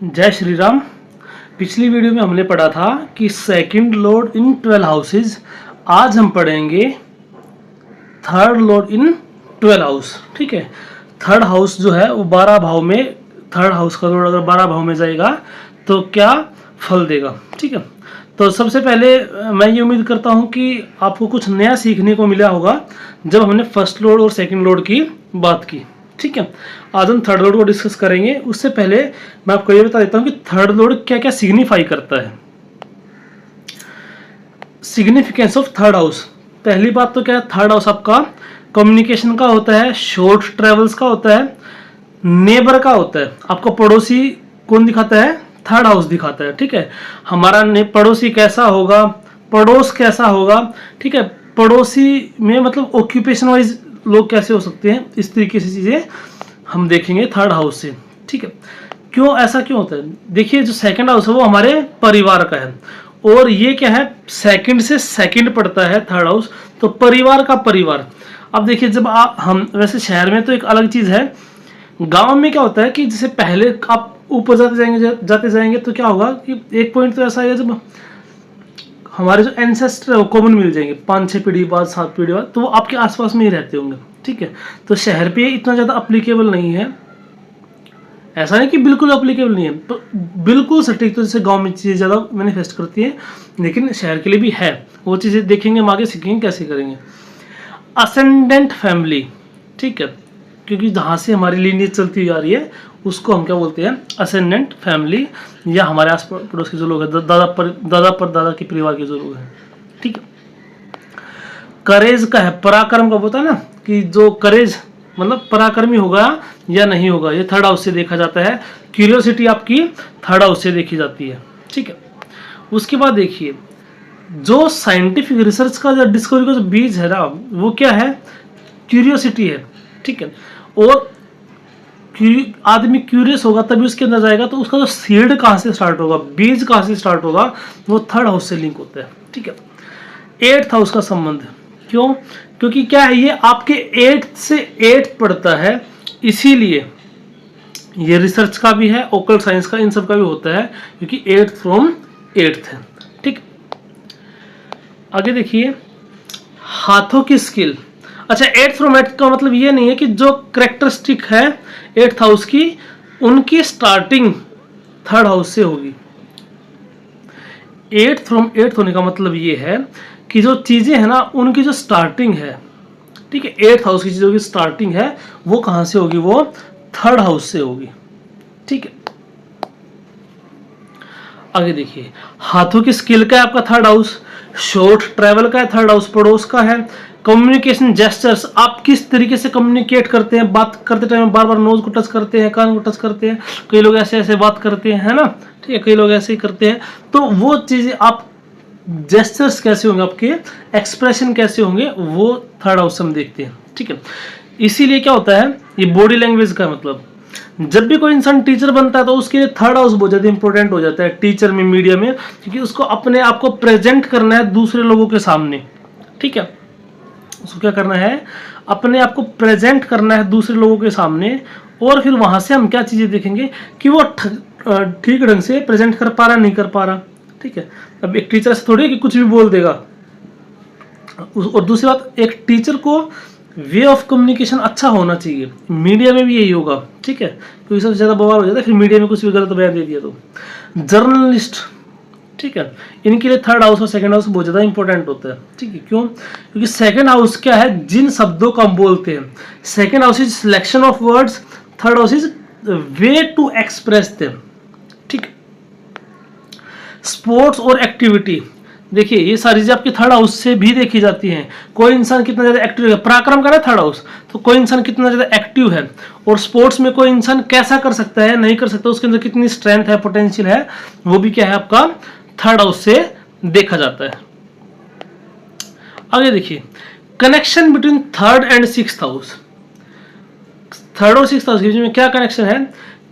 जय श्री राम। पिछली वीडियो में हमने पढ़ा था कि सेकंड लॉर्ड इन 12 हाउसेज। आज हम पढ़ेंगे थर्ड लॉर्ड इन 12 हाउस। ठीक है, थर्ड हाउस जो है वो 12 भाव में, थर्ड हाउस का लॉर्ड अगर 12 भाव में जाएगा तो क्या फल देगा। ठीक है, तो सबसे पहले मैं ये उम्मीद करता हूँ कि आपको कुछ नया सीखने को मिला होगा जब हमने फर्स्ट लॉर्ड और सेकंड लॉर्ड की बात की। ठीक है, आज हम थर्ड लॉर्ड को डिस्कस करेंगे। उससे पहले मैं आपको ये बता देता हूँ कि थर्ड लॉर्ड क्या क्या सिग्निफाई करता है। Significance of third house. पहली बात तो क्या है, थर्ड हाउस आपका कम्युनिकेशन का होता है, शॉर्ट ट्रेवल्स का होता है, नेबर का होता है। आपका पड़ोसी कौन दिखाता है? थर्ड हाउस दिखाता है। ठीक है, हमारा पड़ोसी कैसा होगा, पड़ोस कैसा होगा। ठीक है, पड़ोसी में मतलब ऑक्यूपेशन वाइज लोग कैसे हो सकते हैं, इस तरीके से चीजें हम देखेंगे थर्ड हाउस से। ठीक है, क्यों ऐसा क्यों होता है? देखिए, जो सेकंड हाउस है वो हमारे परिवार का है, और ये क्या है, सेकंड से सेकंड पड़ता है थर्ड हाउस, तो परिवार का परिवार। अब देखिए, जब हम वैसे शहर में तो एक अलग चीज है, गांव में क्या होता है कि जैसे पहले आप ऊपर जाते जाएंगे तो क्या होगा कि एक पॉइंट तो ऐसा है जब हमारे जो एंसेस्टर है वो कॉमन मिल जाएंगे, 5-6 पीढ़ी बाद, 7 पीढ़ी बाद, तो वो आपके आसपास में ही रहते होंगे। ठीक है, तो शहर पे इतना ज़्यादा अप्लीकेबल नहीं है। ऐसा नहीं कि बिल्कुल अप्लीकेबल नहीं है, तो बिल्कुल सटीक तो जैसे गांव में चीज़ें ज़्यादा मैनिफेस्ट करती है, लेकिन शहर के लिए भी है। वो चीज़ें देखेंगे, हम आगे सीखेंगे कैसे करेंगे। Ascendant family. ठीक है, क्योंकि जहाँ से हमारी लीनियज चलती आ रही है उसको हम क्या बोलते हैं, असेंडेंट फैमिली, या हमारे आस पड़ोस के जो लोग हैं, दादा पर दादा के परिवार के जो लोग हैं। ठीक है, करेज का है, पराक्रम का होता है ना, कि जो करेज मतलब पराक्रमी होगा या नहीं होगा, ये थर्ड हाउस से देखा जाता है। क्यूरियोसिटी आपकी थर्ड हाउस से देखी जाती है। ठीक है, उसके बाद देखिए, जो साइंटिफिक रिसर्च का जो डिस्कवरी का जो बीज है ना, वो क्या है, क्यूरियोसिटी है। ठीक है, और आदमी क्यूरियस होगा तभी उसके अंदर जाएगा, तो उसका जो सीड कहाँ से स्टार्ट होगा, बीज कहाँ से स्टार्ट होगा, वो थर्ड हाउस से लिंक होता है। ठीक है, 8th हाउस का संबंध, क्यों? क्योंकि क्या है, ये आपके 8th से 8th पड़ता है, इसीलिए ये रिसर्च का भी है, ओकल्ट साइंस का, इन सब का भी होता है, क्योंकि 8th फ्रॉम 8th है। ठीक, आगे देखिए, हाथों की स्किल। अच्छा, 8th फ्रॉम 8th का मतलब ये नहीं है कि जो करेक्टरिस्टिक है 8th हाउस की, उनकी स्टार्टिंग थर्ड हाउस से होगी। 8th फ्रॉम 8th होने का मतलब ये है कि जो चीजें है ना, उनकी जो स्टार्टिंग है, ठीक है, 8th हाउस की चीजों की स्टार्टिंग है, वो कहां से होगी, वो थर्ड हाउस से होगी। ठीक है, आगे देखिए, हाथों की स्किल का है आपका थर्ड हाउस, शॉर्ट ट्रेवल का है थर्ड हाउस, पड़ोस का है, कम्युनिकेशन जेस्चर्स, आप किस तरीके से कम्युनिकेट करते हैं, बात करते टाइम बार बार नोज को टच करते हैं, कान को टच करते हैं, कई लोग ऐसे ऐसे बात करते हैं, है ना। ठीक है, कई लोग ऐसे ही करते हैं, तो वो चीजें आप जेस्चर्स कैसे होंगे, आपके एक्सप्रेशन कैसे होंगे, वो थर्ड हाउस से हम देखते हैं। ठीक है, इसीलिए क्या होता है, ये बॉडी लैंग्वेज का मतलब, जब भी कोई इंसान टीचर बनता है तो उसके लिए थर्ड हाउस बहुत ज्यादा इंपॉर्टेंट हो जाता है टीचर में, मीडिया में, क्योंकि उसको अपने आप को प्रेजेंट करना है दूसरे लोगों के सामने। ठीक है, उसको क्या करना है, अपने आप को प्रेजेंट करना है दूसरे लोगों के सामने, और फिर वहां से हम क्या चीजें देखेंगे कि वो ठीक ढंग से प्रेजेंट कर पा रहा, नहीं कर पा रहा। ठीक है, अब एक टीचर से थोड़ी कि कुछ भी बोल देगा। और दूसरी बात, एक टीचर को वे ऑफ कम्युनिकेशन अच्छा होना चाहिए। मीडिया में भी यही होगा। ठीक है, क्योंकि सबसे ज्यादा बवाल हो जाता है फिर मीडिया में कुछ भी गलत बयान दे दिया तो। जर्नलिस्ट, ठीक है, इनके लिए थर्ड हाउस और सेकंड हाउस बहुत ज्यादा इंपॉर्टेंट होता है। ठीक है, क्यों? क्योंकि सेकंड हाउस क्या है, जिन शब्दों को हम बोलते हैं, second house is selection of words, third house is way to express them. ठीक, स्पोर्ट्स और एक्टिविटी, देखिए ये सारी चीजें आपकी थर्ड हाउस से भी देखी जाती हैं। कोई इंसान कितना ज्यादा एक्टिव है, पराक्रम का ना थर्ड हाउस, तो कोई इंसान कितना ज्यादा एक्टिव है, और स्पोर्ट्स में कोई इंसान कैसा कर सकता है, नहीं कर सकता, उसके अंदर कितनी स्ट्रेंथ है, पोटेंशियल है, वो भी क्या है, आपका थर्ड हाउस से देखा जाता है। आगे देखिए, connection between third and sixth house. Third और सिक्स्थ हाउस के बीच में क्या कनेक्शन है,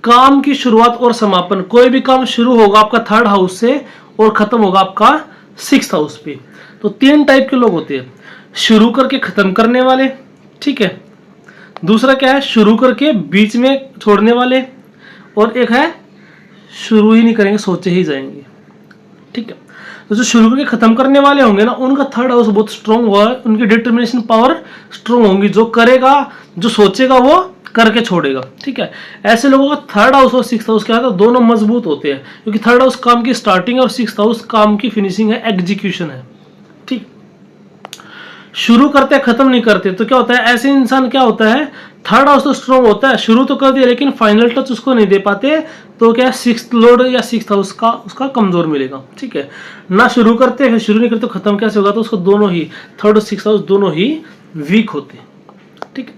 काम की शुरुआत और समापन। कोई भी काम शुरू होगा आपका थर्ड हाउस से और खत्म होगा आपका सिक्स्थ हाउस पे। तो 3 टाइप के लोग होते हैं, शुरू करके खत्म करने वाले, ठीक है, दूसरा क्या है, शुरू करके बीच में छोड़ने वाले, और एक है शुरू ही नहीं करेंगे, सोचे ही जाएंगे। ठीक है, तो जो शुरू करके खत्म करने वाले होंगे ना, उनका थर्ड हाउस बहुत स्ट्रांग हुआ है, उनकी डिटर्मिनेशन पावर स्ट्रांग होंगी। जो करेगा, जो सोचेगा वो करके छोड़ेगा। ठीक है, ऐसे लोगों का थर्ड हाउस और सिक्स्थ हाउस क्या है, तो दोनों मजबूत होते हैं, क्योंकि थर्ड हाउस काम की स्टार्टिंग और सिक्स्थ हाउस काम की फिनिशिंग है, एग्जीक्यूशन है। ठीक, शुरू करते हैं खत्म नहीं करते, तो क्या होता है, ऐसे इंसान क्या होता है, थर्ड हाउस तो स्ट्रॉन्ग होता है, शुरू तो कर दिया लेकिन फाइनल टच उसको नहीं दे पाते, तो क्या सिक्स्थ लॉर्ड या सिक्स्थ हाउस का उसका कमजोर मिलेगा। ठीक है, ना शुरू करते फिर शुरू नहीं करते, तो खत्म कैसे होगा, तो उसको दोनों ही थर्ड और सिक्स्थ हाउस दोनों ही वीक होते हैं। ठीक है,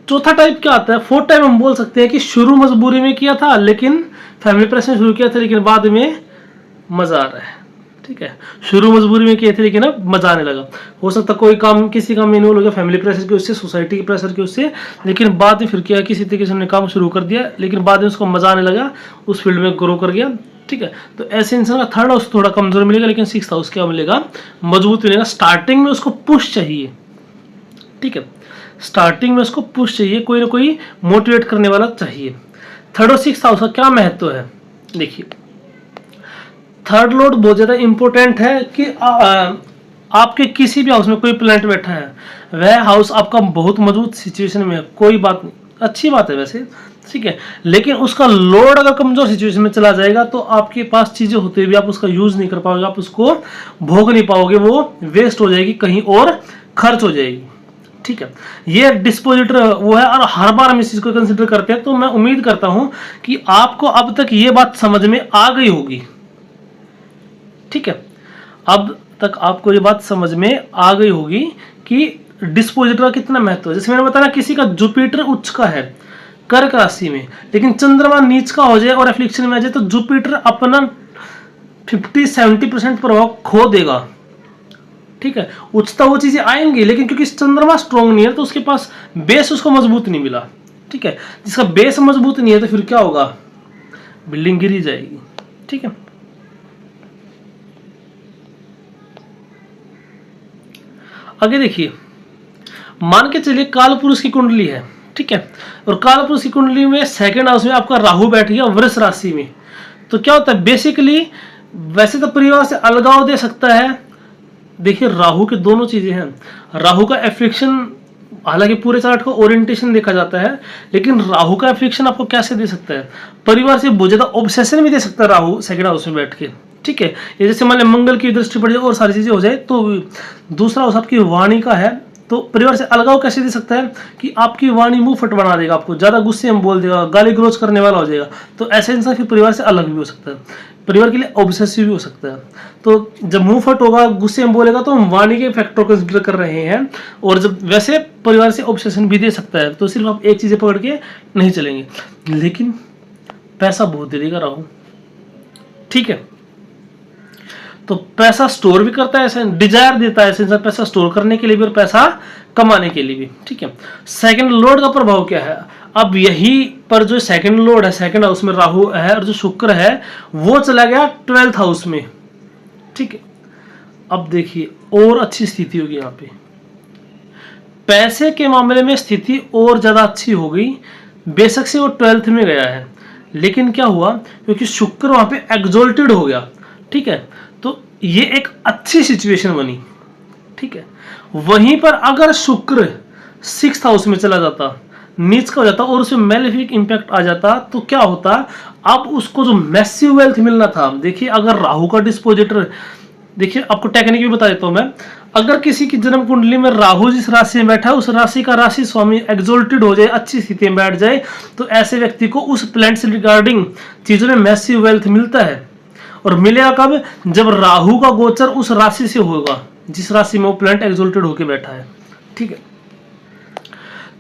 चौथा टाइप क्या आता है, फोर्थ टाइप हम बोल सकते हैं कि शुरू मजबूरी में किया था, लेकिन फैमिली प्रेस में शुरू किया था, लेकिन बाद में मजा आ रहा है। ठीक है, शुरू मजबूरी में किए थे लेकिन अब मजा आने लगा। हो सकता कोई काम किसी काम में इन्वॉल्व हो गया, फैमिली प्रेशर की उससे, सोसाइटी के प्रेशर की उससे, लेकिन बाद में फिर किया, किसी तरीके से हमने काम शुरू कर दिया, लेकिन बाद में उसको मजा आने लगा, उस फील्ड में ग्रो कर गया। ठीक है, तो ऐसे इंसान का थर्ड हाउस थोड़ा कमजोर मिलेगा, लेकिन सिक्स्थ हाउस क्या मिलेगा, मजबूत मिलेगा। स्टार्टिंग में उसको पुश चाहिए। ठीक है, स्टार्टिंग में उसको पुश चाहिए, कोई ना कोई मोटिवेट करने वाला चाहिए। थर्ड और सिक्स्थ हाउस का क्या महत्व है, देखिए थर्ड लॉर्ड बहुत ज्यादा इंपॉर्टेंट है कि आपके किसी भी हाउस में कोई प्लैनेट बैठा है, वह हाउस आपका बहुत मजबूत सिचुएशन में है, कोई बात नहीं, अच्छी बात है वैसे। ठीक है, लेकिन उसका लोड अगर कमजोर सिचुएशन में चला जाएगा, तो आपके पास चीजें होते हुए भी आप उसका यूज नहीं कर पाओगे, आप उसको भोग नहीं पाओगे, वो वेस्ट हो जाएगी, कहीं और खर्च हो जाएगी। ठीक है, ये डिस्पोजिटर वो है, और हर बार हम इस चीज को कंसिडर करते हैं, तो मैं उम्मीद करता हूं कि आपको अब तक ये बात समझ में आ गई होगी। ठीक है, अब तक आपको ये बात समझ में आ गई होगी कि डिस्पोजिटर का कितना महत्व है। जैसे मैंने बताया, किसी का जुपिटर उच्च का है कर्क राशि में, लेकिन चंद्रमा नीच का हो जाए और एफ्लिक्शन में आ जाए, तो जुपिटर अपना 50-70% प्रभाव खो देगा। ठीक है, उच्चता वो चीजें आएंगी, लेकिन क्योंकि चंद्रमा स्ट्रॉन्ग नहीं है, तो उसके पास बेस उसको मजबूत नहीं मिला। ठीक है, जिसका बेस मजबूत नहीं है, तो फिर क्या होगा, बिल्डिंग गिरी जाएगी। ठीक है, आगे देखिए, मान के चलिए काल पुरुष की कुंडली है। ठीक है, और काल पुरुष की कुंडली में सेकंड हाउस में आपका राहु बैठ गया वृष राशि में, तो क्या होता है, बेसिकली वैसे तो परिवार से अलगाव दे सकता है। देखिए राहु के दोनों चीजें हैं, राहु का एफ्लिक्शन, हालांकि पूरे चार्ट को ओरिएंटेशन देखा जाता है, लेकिन राहु का एफ्लिक्शन आपको कैसे दे सकता है, परिवार से बहुत ज्यादा ऑब्सेशन भी दे सकता है राहु सेकंड हाउस में बैठ के। ठीक है, ये जैसे मान लीजिए मंगल की दृष्टि पड़ जाए और सारी चीजें हो जाए, तो दूसरा हाउस आपकी वाणी का है, तो परिवार से अलगाव कैसे दे सकता है कि आपकी वाणी मुंह फट बना देगा, आपको ज्यादा गुस्से में बोल देगा, गाली गलौज करने वाला हो जाएगा, तो ऐसे इंसान फिर परिवार से अलग भी हो सकता है, परिवार के लिए ऑब्सेसिव भी हो सकता है। तो जब मुंह फट होगा, गुस्से में बोलेगा, तो हम वाणी के फैक्टर को कंसिडर कर रहे हैं, और जब वैसे परिवार से ऑब्सेशन भी दे सकता है, तो सिर्फ आप एक चीजें पकड़ के नहीं चलेंगे, लेकिन पैसा बहुत दे देगा राहु। ठीक है, तो पैसा स्टोर भी करता है, ऐसे डिजायर देता है ऐसे इंसान, पैसा स्टोर करने के लिए भी और पैसा कमाने के लिए भी। ठीक है, सेकंड लॉर्ड का प्रभाव क्या है, अब यही पर जो सेकंड लॉर्ड है, सेकंड हाउस में राहु है, और जो शुक्र है वो चला गया 12th हाउस में। ठीक है, अब देखिए और अच्छी स्थिति होगी यहाँ पे, पैसे के मामले में स्थिति और ज्यादा अच्छी हो गई, बेशक से वो 12th में गया है, लेकिन क्या हुआ, क्योंकि शुक्र वहां पे एग्जॉल्टेड हो गया। ठीक है, तो ये एक अच्छी सिचुएशन बनी। ठीक है, वहीं पर अगर शुक्र 6th हाउस में चला जाता, नीच का हो जाता, और उसमें मैलेफिक इंपैक्ट आ जाता, तो क्या होता, अब उसको जो मैसिव वेल्थ मिलना था, देखिए अगर राहु का डिस्पोजिटर, देखिए आपको टेक्निक भी बता देता हूं मैं, अगर किसी की जन्म कुंडली में राहु जिस राशि में बैठा है, उस राशि का राशि स्वामी एग्जॉल्टेड हो जाए, अच्छी स्थिति में बैठ जाए, तो ऐसे व्यक्ति को उस प्लैनेट से रिगार्डिंग चीजों में मैसिव वेल्थ मिलता है। और मिलेगा कब, जब राहु का गोचर उस राशि से होगा जिस राशि में वो प्लैनेट एग्जॉल्टेड होकर बैठा है। ठीक है,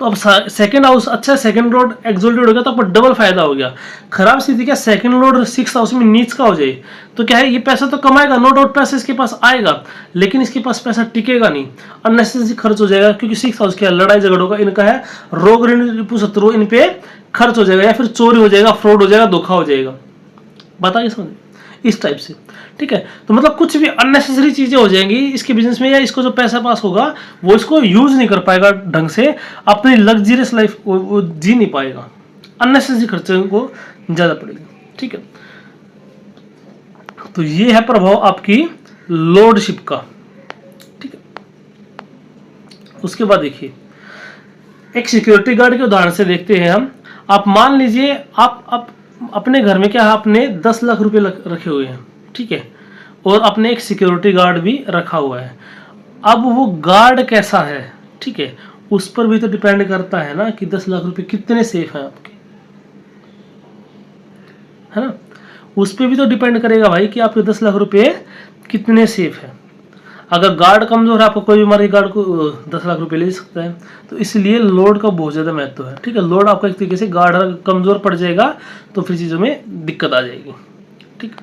तो अब सेकंड हाउस अच्छा है, सेकंड लॉर्ड एक्सोल्टेड हो गया तो आपको डबल फायदा हो गया। खराब स्थिति क्या, सेकंड लॉर्ड 6th हाउस में नीच का हो जाए तो क्या है, ये पैसा तो कमाएगा, नो डाउट पैसा इसके पास आएगा, लेकिन इसके पास पैसा टिकेगा नहीं, अननेसेसरी खर्च हो जाएगा, क्योंकि 6th हाउस क्या है, लड़ाई झगड़ों का इनका है, रोग ऋण रिपु शत्रु इन पे खर्च हो जाएगा, या फिर चोरी हो जाएगा, फ्रॉड हो जाएगा, धोखा हो जाएगा। बताइए समझ इस टाइप से। ठीक है, तो मतलब कुछ भी अननेसेसरी चीजें हो जाएंगी इसके बिजनेस में, या इसको जो पैसा पास होगा वो इसको यूज नहीं कर पाएगा ढंग से, अपनी लग्जरियस लाइफ वो जी नहीं पाएगा, अननेसेसरी खर्चे को ज्यादा पड़ेगी। ठीक है। तो ये है प्रभाव आपकी लॉर्डशिप का, ठीक है। उसके बाद देखिए एक सिक्योरिटी गार्ड के उदाहरण से देखते हैं हम। आप मान लीजिए आप अपने घर में क्या है, आपने 10 लाख रुपए रखे हुए हैं, ठीक है, और आपने एक सिक्योरिटी गार्ड भी रखा हुआ है। अब वो गार्ड कैसा है, ठीक है, उस पर भी तो डिपेंड करता है ना कि 10 लाख रुपए कितने सेफ हैं आपके, है ना। उस पर भी तो डिपेंड करेगा भाई कि आपके 10 लाख रुपए कितने सेफ है। अगर गार्ड कमजोर है, आपको कोई भी मारे गार्ड को 10 लाख रुपए ले सकता है। तो इसलिए लोड का बहुत ज़्यादा महत्व है, ठीक है। लोड आपका एक तरीके से गार्ड कमजोर पड़ जाएगा तो फिर चीज़ों में दिक्कत आ जाएगी, ठीक।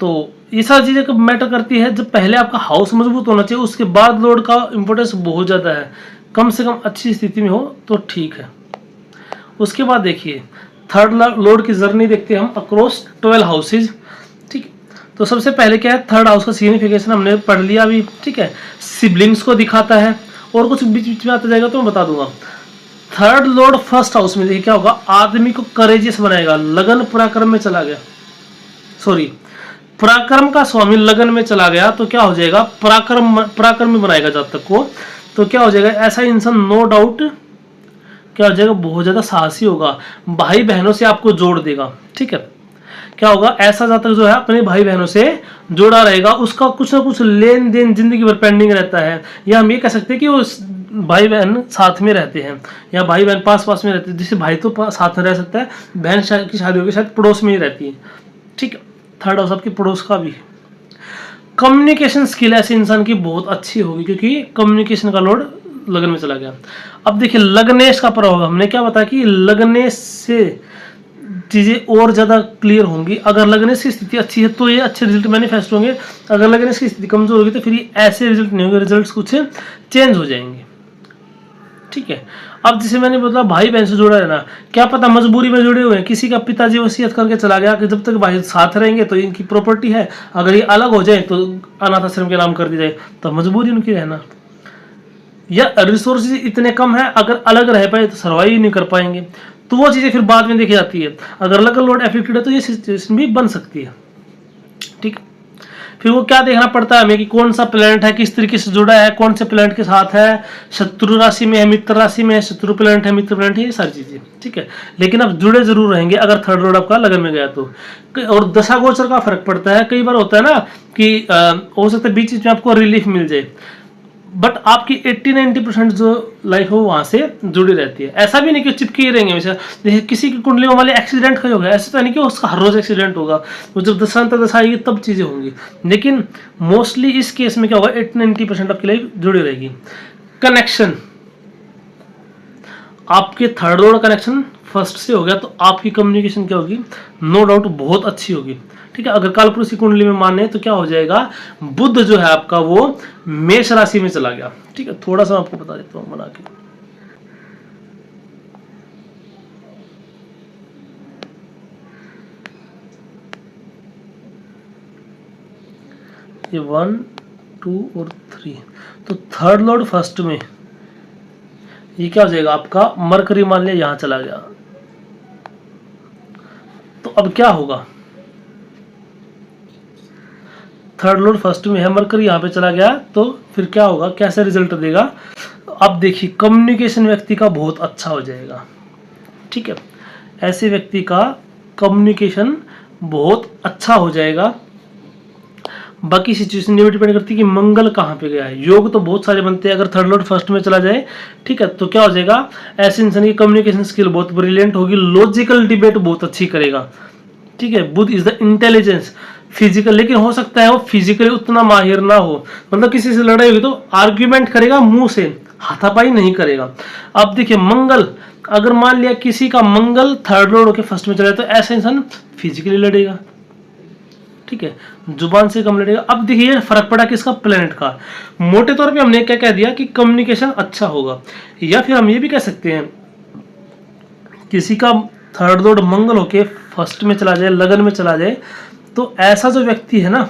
तो ये सारी चीज़ें कब मैटर करती है, जब पहले आपका हाउस मजबूत होना चाहिए, उसके बाद लोड का इंपॉर्टेंस बहुत ज़्यादा है। कम से कम अच्छी स्थिति में हो तो ठीक है। उसके बाद देखिए थर्ड लोड की जर्नी देखते हैं हम अक्रॉस 12 हाउसेज, ठीक है। तो सबसे पहले क्या है, थर्ड हाउस का सिग्निफिकेशन हमने पढ़ लिया अभी, ठीक है। सिबलिंग्स को दिखाता है और कुछ बीच बीच में आता जाएगा तो मैं बता दूंगा। थर्ड लोड फर्स्ट हाउस में देखिए क्या होगा, आदमी को करेजियस बनाएगा, लगन पराक्रम में चला गया, सॉरी पराक्रम का स्वामी लगन में चला गया तो क्या हो जाएगा, पराक्रम में बनाएगा जब तक को, तो क्या हो जाएगा, ऐसा इंसान नो डाउट क्या हो जाएगा, बहुत ज्यादा साहसी होगा, भाई बहनों से आपको जोड़ देगा, ठीक है। क्या होगा, ऐसा जातक जो है अपने भाई बहनों से जुड़ा रहेगा, उसका कुछ ना कुछ लेन देन जिंदगी भर पेंडिंग रहता है, या हम ये कह सकते हैं कि वो भाई बहन साथ में रहते हैं या भाई बहन पास पास में रहते हैं। जैसे भाई तो साथ में रह सकता है, बहन की शादी होगी शायद पड़ोस में ही रहती है, ठीक है। थर्ड हाउस आपके पड़ोस का भी। कम्युनिकेशन स्किल ऐसे इंसान की बहुत अच्छी होगी क्योंकि कम्युनिकेशन का लोड लगन में चला गया। अब देखिए लगनेश का प्रभाव, हमने क्या बताया कि लगनेश से चीजें और ज्यादा क्लियर होंगी। अगर लगनेश की स्थिति अच्छी है तो ये अच्छे रिजल्ट मैनिफेस्ट होंगे, अगर लगनेश की स्थिति कमजोर होगी तो फिर ये ऐसे रिजल्ट नहीं होंगे, रिजल्ट कुछ चेंज हो जाएंगे, ठीक है। अब जैसे मैंने बोला भाई बहन से जुड़ा रहना, क्या पता मजबूरी में जुड़े हुए हैं, किसी का पिताजी वसीयत करके चला गया कि जब तक भाई साथ रहेंगे तो इनकी प्रॉपर्टी है, अगर ये अलग हो जाए तो अनाथ आश्रम के नाम कर दी जाए, तो मजबूरी उनकी रहना, या रिसोर्सेज इतने कम है अगर अलग रह पाए तो सर्वाइव ही नहीं कर पाएंगे। तो वो चीजें फिर बाद में देखी जाती है। अगर लगन लोड एफेक्टेड है तो ये सिचुएशन भी बन सकती है, ठीक। फिर वो क्या देखना पड़ता है हमें कि कौन सा प्लैनेट है, किस तरीके से जुड़ा है, कौन से प्लैनेट के साथ है, शत्रु राशि में है, मित्र राशि में है, शत्रु प्लैनेट है, मित्र प्लैनेट है, ये सारी चीजें, ठीक है। लेकिन आप जुड़े जरूर रहेंगे अगर थर्ड लॉर्ड आपका लगन में गया तो। और दशा गोचर का फर्क पड़ता है, कई बार होता है ना कि हो सकता है बीच में आपको रिलीफ मिल जाए, बट आपकी 80-90% जो लाइफ हो वहां से जुड़ी रहती है। ऐसा भी नहीं कि चिपके ही रहेंगे हमेशा। जैसे किसी की कुंडली में वाले एक्सीडेंट का होगा, ऐसा तो नहीं कि उसका हर रोज एक्सीडेंट होगा, वो जब दशांतर दशा आएगी तब चीजें होंगी। लेकिन मोस्टली इस केस में क्या होगा, 80-90% आपकी लाइफ जुड़ी रहेगी। कनेक्शन, आपके थर्ड लॉर्ड कनेक्शन फर्स्ट से हो गया तो आपकी कम्युनिकेशन क्या होगी, नो डाउट बहुत अच्छी होगी, ठीक है। अगर कालपुरुष की कुंडली में माने तो क्या हो जाएगा, बुध जो है आपका वो मेष राशि में चला गया, ठीक है। थोड़ा सा आपको बता देता हूं बना के, ये 1, 2 और 3, तो थर्ड लॉर्ड फर्स्ट में ये क्या हो जाएगा आपका, मरकरी मान लिया यहां चला गया, तो अब क्या होगा, थर्ड लॉर्ड फर्स्ट में है, मरकरी यहाँ पे चला गया तो फिर क्या होगा, कैसे रिजल्ट देगा। अब देखिए कम्युनिकेशन व्यक्ति का बहुत अच्छा हो जाएगा, ठीक है। ऐसे व्यक्ति का कम्युनिकेशन बहुत अच्छा हो जाएगा। बाकी सिचुएशन ये डिपेंड करती है कि मंगल कहाँ पे गया है। योग तो बहुत सारे बनते हैं, अगर थर्ड लॉर्ड फर्स्ट में चला जाए, ठीक है, तो क्या हो जाएगा, ऐसे इंसान की कम्युनिकेशन स्किल बहुत ब्रिलियंट होगी, लॉजिकल डिबेट बहुत अच्छी करेगा, ठीक है। बुध इज द इंटेलिजेंस, फिजिकल, लेकिन हो सकता है वो फिजिकली उतना माहिर ना हो, मतलब किसी से लड़ाई हुई तो आर्ग्यूमेंट करेगा मुंह से, हाथापाई नहीं करेगा। अब देखिए मंगल, अगर मान लिया किसी का मंगल थर्ड लॉर्ड होकर फर्स्ट में चला तो ऐसा इंसान फिजिकली लड़ेगा, ठीक है, जुबान से कम लड़ेगा। अब देखिए फर्क पड़ा किसका, प्लेनेट का। मोटे तौर पे हमने क्या कह दिया कि कम्युनिकेशन अच्छा होगा, या फिर हम ये भी कह सकते हैं किसी का थर्ड लॉर्ड मंगल होके फर्स्ट में चला जाए, लगन में चला जाए, तो ऐसा जो व्यक्ति है ना,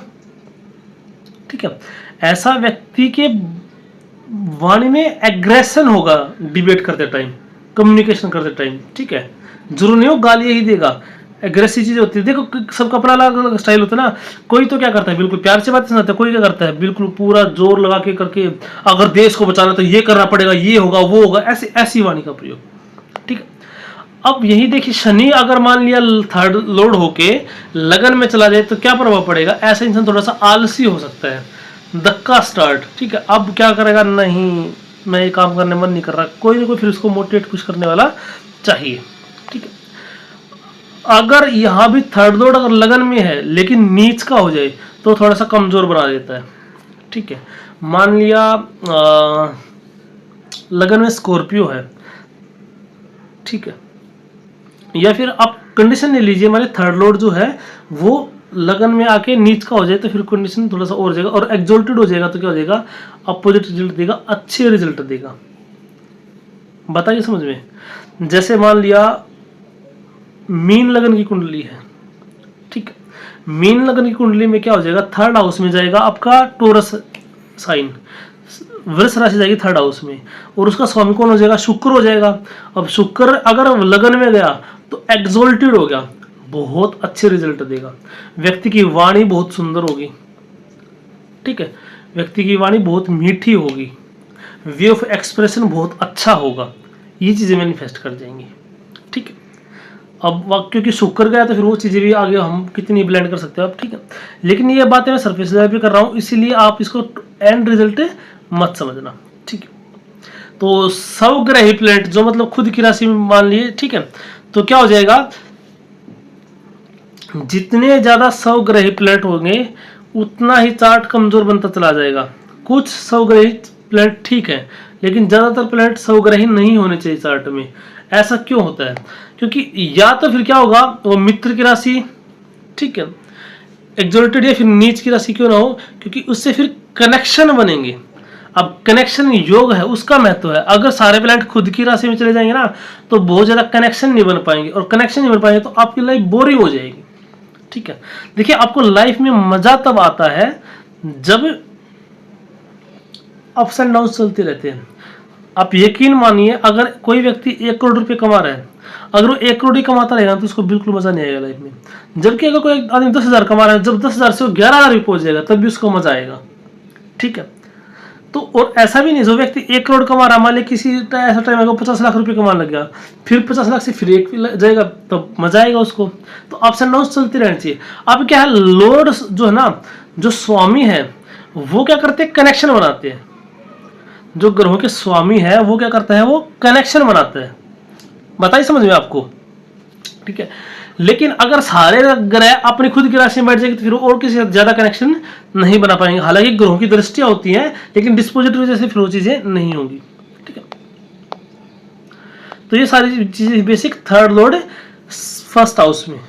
ठीक है, ऐसा व्यक्ति के वाणी में एग्रेशन होगा डिबेट करते टाइम, कम्युनिकेशन करते टाइम, ठीक है। जरूर नहीं हो गाली ही देगा, एग्रेसिव चीजें होती है। देखो सबका अपना अलग अलग स्टाइल होता है ना। कोई तो क्या करता है बिल्कुल प्यार से बातें सुनाता है, कोई क्या करता है बिल्कुल पूरा जोर लगा के करके, अगर देश को बचाना तो ये करना पड़ेगा, ये होगा वो होगा, ऐसी ऐसी वाणी का प्रयोग। ठीक है, अब यही देखिए शनि अगर मान लिया थर्ड लोड होके लगन में चला जाए तो क्या प्रभाव पड़ेगा। ऐसा इंसान थोड़ा सा आलसी हो सकता है, धक्का स्टार्ट। ठीक है, अब क्या करेगा, नहीं मैं ये काम करने मन नहीं कर रहा, कोई ना कोई फिर उसको मोटिवेट कुछ करने वाला चाहिए। ठीक है, अगर यहाँ भी थर्ड लोड अगर लगन में है लेकिन नीच का हो जाए तो थोड़ा सा कमजोर बना देता है। ठीक है, मान लिया लगन में स्कॉर्पियो है, ठीक है, या फिर आप कंडीशन ले लीजिए हमारे थर्ड लोड जो है वो लगन में आके नीच का हो जाए तो फिर कंडीशन थोड़ा सा और जाएगा, और एक्सोल्टेड हो जाएगा तो क्या हो जाएगा, अपोजिट रिजल्ट देगा, अच्छे रिजल्ट देगा। बताइए समझ में। जैसे मान लिया मीन लगन की कुंडली है, ठीक है, मीन लगन की कुंडली में क्या हो जाएगा, थर्ड हाउस में जाएगा आपका टोरस साइन, वृष राशि जाएगी थर्ड हाउस में, और उसका स्वामी कौन हो जाएगा, शुक्र हो जाएगा। अब शुक्र अगर लगन में गया तो एक्सोल्टेड हो गया, बहुत अच्छे रिजल्ट देगा। व्यक्ति की वाणी बहुत सुंदर होगी, ठीक है, व्यक्ति की वाणी बहुत मीठी होगी, वे ऑफ एक्सप्रेशन बहुत अच्छा होगा, ये चीजें मैनिफेस्ट कर जाएंगी। ठीक है, अब क्योंकि शुक्र गया तो फिर वो चीजें भी आगे हम कितनी ब्लेंड कर सकते हैं आप। ठीक है, लेकिन ये बातें मैं सरफेस लेवल पे कर रहा हूँ, इसीलिए आप इसको एंड रिजल्ट मत समझना। ठीक है, तो सवग्रही प्लेनेट जो मतलब खुद की राशि में मान लिए, ठीक है, तो क्या हो जाएगा, जितने ज्यादा सवग्रही प्लेनेट होंगे उतना ही चार्ट कमजोर बनता चला जाएगा। कुछ सवग्रही प्लेनेट ठीक है, लेकिन ज्यादातर प्लेनेट सवग्रही नहीं होने चाहिए चार्ट में। ऐसा क्यों होता है, क्योंकि या तो फिर क्या होगा, वो मित्र की राशि, ठीक है, एक्सोल्टेड या फिर नीच की राशि क्यों ना हो, क्योंकि उससे फिर कनेक्शन बनेंगे। अब कनेक्शन योग है, उसका महत्व है। अगर सारे प्लैनेट खुद की राशि में चले जाएंगे ना तो बहुत ज्यादा कनेक्शन नहीं बन पाएंगे, और कनेक्शन नहीं बन पाएंगे तो आपकी लाइफ बोरिंग हो जाएगी। ठीक है, देखिए आपको लाइफ में मजा तब आता है जब अप्स एंड डाउन चलते रहते हैं। आप यकीन मानिए, अगर कोई व्यक्ति 1 करोड़ रुपए कमा रहा है, अगर वो 1 करोड़ ही कमाता रहेगा तो उसको बिल्कुल मजा नहीं आएगा लाइफ में। जबकि अगर कोई आदमी 10,000 कमा रहा है, जब 10,000 से वो 11,000 भी पहुंच जाएगा तब भी उसको मजा आएगा। ठीक है, तो और ऐसा भी नहीं, जो व्यक्ति 1 करोड़ कमा रहा, मान ली किसी ऐसा टाइम आएगा 50 लाख रुपए कमाने लग गया, फिर 50 लाख से फिर 1 जाएगा तब मजा आएगा उसको। तो अप्स एंड डाउन्स चलते रहने चाहिए। अब क्या है, लॉर्ड जो है ना, जो स्वामी है वो क्या करते हैं, कनेक्शन बनाते हैं। जो ग्रहों के स्वामी है वो क्या करता है, वो कनेक्शन बनाता है। बताइए समझ में आपको। ठीक है, लेकिन अगर सारे ग्रह अपनी खुद की राशि में बैठ जाएंगे तो फिर और किसी से ज्यादा कनेक्शन नहीं बना पाएंगे। हालांकि ग्रहों की दृष्टियां होती हैं, लेकिन डिस्पोजिट वजह से फिर वो चीजें नहीं होंगी। ठीक है, तो ये सारी चीजें basic third Lord first house में।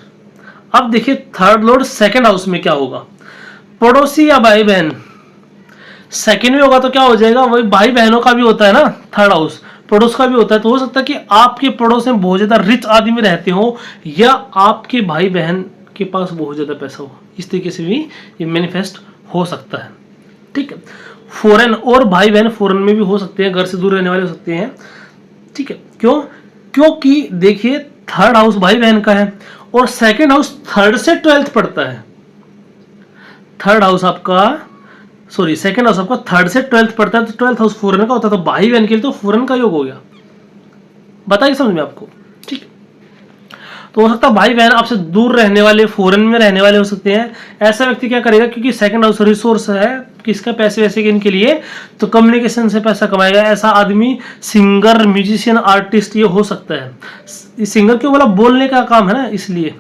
अब देखिए थर्ड लॉर्ड सेकंड हाउस में क्या होगा, पड़ोसी या भाई बहन। सेकंड में होगा तो क्या हो जाएगा, वही भाई बहनों का भी होता है ना थर्ड हाउस, पड़ोस का भी होता है। तो हो सकता है कि आपके पड़ोस में बहुत ज्यादा रिच आदमी रहते हो, या आपके भाई बहन के पास बहुत ज्यादा पैसा हो। इस तरीके से भी ये मैनिफेस्ट हो सकता है। ठीक है, फॉरेन और भाई बहन फॉरेन में भी हो सकते हैं, घर से दूर रहने वाले हो सकते हैं। ठीक है, क्यों, क्योंकि देखिए थर्ड हाउस भाई बहन का है और सेकेंड हाउस 3rd से 12th पड़ता है। थर्ड हाउस आपका सेकंड हाउस आपका 3rd से 12th पड़ता है, तो 12th हाउस फॉरेन का होता है, तो भाई बहन के लिए तो फॉरेन का योग हो गया। बताइए समझ में आपको। ठीक, तो हो सकता है भाई बहन आपसे दूर रहने वाले, फॉरेन में रहने वाले हो सकते हैं। ऐसा व्यक्ति क्या करेगा, क्योंकि सेकंड हाउस रिसोर्स है किसका, पैसे वैसे के इनके लिए, तो कम्युनिकेशन से पैसा कमाएगा। ऐसा आदमी सिंगर, म्यूजिशियन, आर्टिस्ट ये हो सकता है। सिंगर क्यों बोला, बोलने का काम है ना, इसलिए।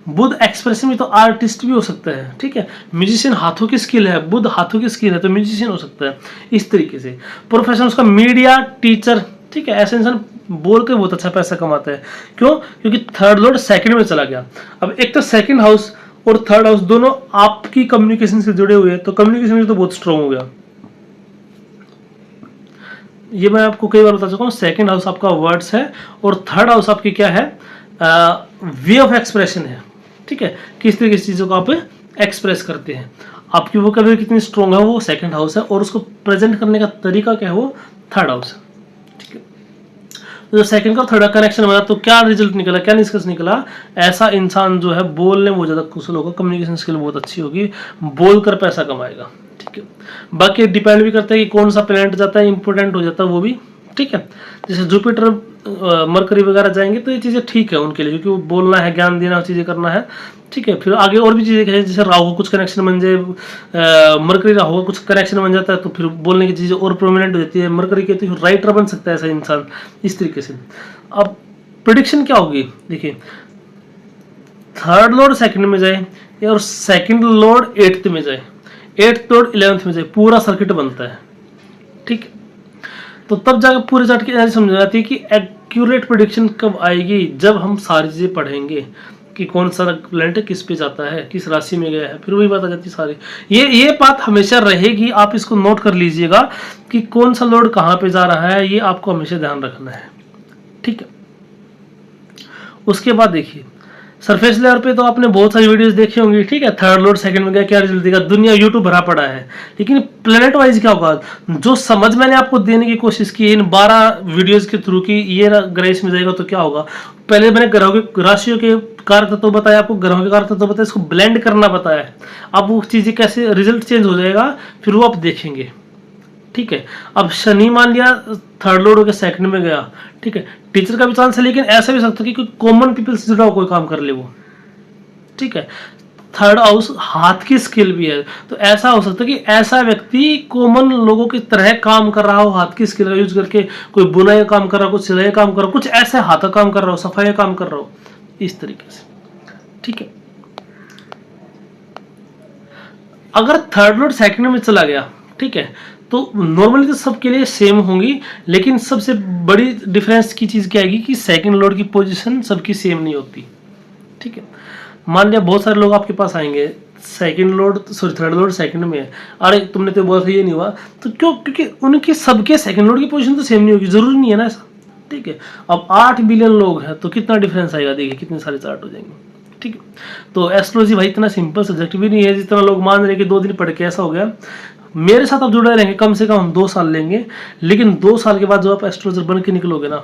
बुध एक्सप्रेशन में तो आर्टिस्ट भी हो सकता है। ठीक है, म्यूजिशियन हाथों की स्किल है, बुध हाथों की स्किल है तो म्यूजिशियन हो सकता है। इस तरीके से प्रोफेशन उसका मीडिया, टीचर। ठीक है, ऐसे इंसान बोल के बहुत अच्छा पैसा कमाता है। क्यों, क्योंकि थर्ड लॉर्ड सेकंड में चला गया। अब एक तो सेकंड हाउस और थर्ड हाउस दोनों आपकी कम्युनिकेशन से जुड़े हुए हैं, तो कम्युनिकेशन में तो बहुत स्ट्रांग हो गया। ये मैं आपको कई बार बता चुका हूँ। सेकंड हाउस आपका वर्ड्स है और थर्ड हाउस आपकी क्या है, वे ऑफ एक्सप्रेशन है। ठीक है, किस तरीके से चीजों को आप एक्सप्रेस करते हैं, आपकी वोकैबुलरी कितनी स्ट्रांग है, वो सेकंड हाउस है, और उसको प्रेजेंट करने का तरीका क्या है, वो थर्ड हाउस है। ठीक है, जो सेकंड का थर्ड का कनेक्शन बना तो क्या रिजल्ट निकला, क्या निष्कर्ष निकला, ऐसा इंसान जो है बोलने में बहुत ज़्यादा कुशल होगा, कम्युनिकेशन स्किल बहुत अच्छी होगी, बोलकर पैसा कमाएगा। ठीक है, बाकी डिपेंड भी करता है कि कौन सा प्लैनेट जाता है, इंपॉर्टेंट हो जाता है वो भी। ठीक है, जैसे जुपिटर मरकरी वगैरह जाएंगे तो ये चीज़ें ठीक है उनके लिए, क्योंकि वो बोलना है, ज्ञान देना, चीज़ें करना है। ठीक है, फिर आगे और भी चीज़ें हैं, जैसे राहु कुछ कनेक्शन बन जाए, मरकरी राहु का कुछ कनेक्शन बन जाता है तो फिर बोलने की चीज़ें और प्रोमिनेंट हो जाती है। मरकरी के तो राइटर बन सकता है ऐसा इंसान, इस तरीके से। अब प्रिडिक्शन क्या होगी, देखिए थर्ड लॉर्ड सेकंड में जाए और सेकंड लॉर्ड एट्थ में जाए, एट्थ लॉर्ड 11th में जाए, पूरा सर्किट बनता है। ठीक है, तो तब जाकर पूरे चार्ट की एनर्जी समझ जाती है कि एक्यूरेट प्रेडिक्शन कब आएगी, जब हम सारी चीज़ें पढ़ेंगे कि कौन सा प्लैनेट किस पे जाता है, किस राशि में गया है, फिर वही बात आ जाती है सारी। ये बात हमेशा रहेगी, आप इसको नोट कर लीजिएगा कि कौन सा लॉर्ड कहाँ पे जा रहा है, ये आपको हमेशा ध्यान रखना है। ठीक है, उसके बाद देखिए सरफेस लेयर पे तो आपने बहुत सारी वीडियोस देखी होंगी। ठीक है, थर्ड लॉर्ड सेकंड में गया, क्या रिजल्ट देगा, दुनिया यूट्यूब भरा पड़ा है। लेकिन प्लेनेट वाइज क्या होगा, जो समझ मैंने आपको देने की कोशिश की इन 12 वीडियोस के थ्रू की, ये ग्रह इसमें जाएगा तो क्या होगा। पहले मैंने ग्रहों के राशियों के कारक तत्व बताया, आपको ग्रहों के कारक तत्व बताया, इसको ब्लेंड करना बताया है। अब वो चीजें कैसे रिजल्ट चेंज हो जाएगा फिर वो आप देखेंगे। ठीक है, अब शनि मान लिया थर्ड लॉर्ड होकर सेकंड में गया। ठीक है, टीचर का भी चांस है, लेकिन ऐसा भी सकता है कि कोई कॉमन पीपल से जुड़ा हुआ कोई काम कर ले वो। ठीक है, थर्ड हाउस हाथ की स्किल भी है, तो ऐसा हो सकता है कि ऐसा व्यक्ति कॉमन लोगों की तरह काम कर रहा हो, हाथ की स्किल का यूज करके कोई बुनाई का काम कर रहा हो, कुछ सिलाई काम कर रहा हो, कुछ ऐसे हाथ का काम कर रहा हो, सफाई का काम कर रहा हो, इस तरीके से। ठीक है, अगर थर्ड लॉर्ड सेकंड में चला गया, ठीक है, तो नॉर्मली तो सबके लिए सेम होंगी, लेकिन सबसे बड़ी डिफरेंस की चीज क्या आएगी कि सेकंड लॉर्ड की पोजीशन सबकी सेम नहीं होती। ठीक है, मान लिया बहुत सारे लोग आपके पास आएंगे, second Lord sorry third Lord second में है, अरे तुमने तो बोला था ये नहीं हुआ, तो क्यों, क्योंकि उनके सबके सेकंड लॉर्ड की पोजीशन तो सेम नहीं होगी, जरूरी नहीं है ना ऐसा। ठीक है, अब 8 बिलियन लोग हैं तो कितना डिफरेंस आएगा, देखिए कितने सारे चार्ट हो जाएंगे। ठीक है, तो एस्ट्रोलॉजी भाई इतना सिंपल सब्जेक्ट भी नहीं है जितना लोग मान रहे कि 2 दिन पढ़ के ऐसा हो गया। मेरे साथ आप जुड़े रहेंगे, कम से कम हम 2 साल लेंगे, लेकिन 2 साल के बाद जो आप एस्ट्रोलॉजर बन के निकलोगे ना,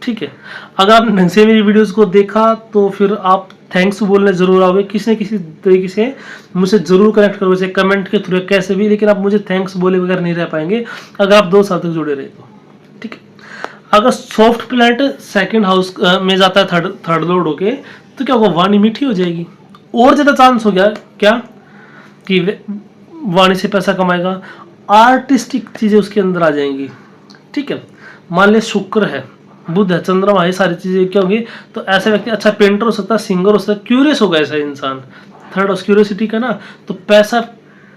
ठीक है, अगर आपने ढंग से मेरी वीडियोस को देखा तो फिर आप थैंक्स बोलने जरूर आओगे, किसी न किसी तरीके से मुझसे जरूर कनेक्ट करोगे, जैसे कमेंट के थ्रू कैसे भी, लेकिन आप मुझे थैंक्स बोले बगैर नहीं रह पाएंगे अगर आप 2 साल तक जुड़े रहे तो। ठीक है, अगर सॉफ्ट प्लैनेट सेकंड हाउस में जाता है थर्ड लॉर्ड होके, तो क्या होगा, वाणी मीठी हो जाएगी, और ज्यादा चांस हो गया क्या कि वाणी से पैसा कमाएगा, आर्टिस्टिक चीजें उसके अंदर आ जाएंगी। ठीक है, मान लिया शुक्र है, बुध है, चंद्रमा है, सारी चीजें क्या होंगी, तो ऐसा व्यक्ति अच्छा पेंटर हो सकता है, सिंगर हो सकता है, क्यूरियस होगा ऐसा इंसान। थर्ड हाउस क्यूरियोसिटी का ना, तो पैसा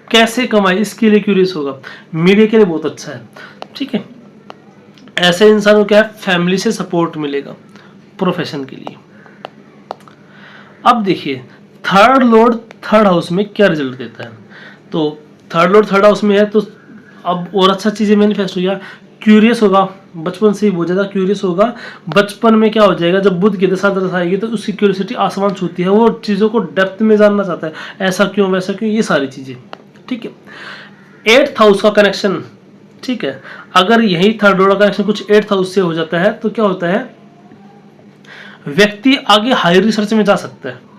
कैसे कमाए इसके लिए क्यूरियस होगा, मीडिया के लिए बहुत अच्छा है। ठीक है, ऐसे इंसान को क्या है, फैमिली से सपोर्ट मिलेगा प्रोफेशन के लिए। अब देखिए थर्ड लॉर्ड थर्ड हाउस में क्या रिजल्ट देता है, तो थर्ड लॉर्ड थर्ड हाउस में है तो अब और अच्छा चीजें मैनिफेस्ट हो गया, क्यूरियस होगा, बचपन से ही बहुत ज्यादा क्यूरियस होगा। बचपन में क्या हो जाएगा, जब बुध की दशा आएगी तो उसकी क्यूरियोसिटी आसमान छूती है, वो चीजों को डेप्थ में जानना चाहता है, ऐसा क्यों वैसा क्यों, ये सारी चीजें। ठीक है, 8th हाउस का कनेक्शन, ठीक है, अगर यही थर्ड लॉर्ड का कनेक्शन कुछ 8th हाउस से हो जाता है तो क्या होता है, व्यक्ति आगे हायर रिसर्च में जा सकता है।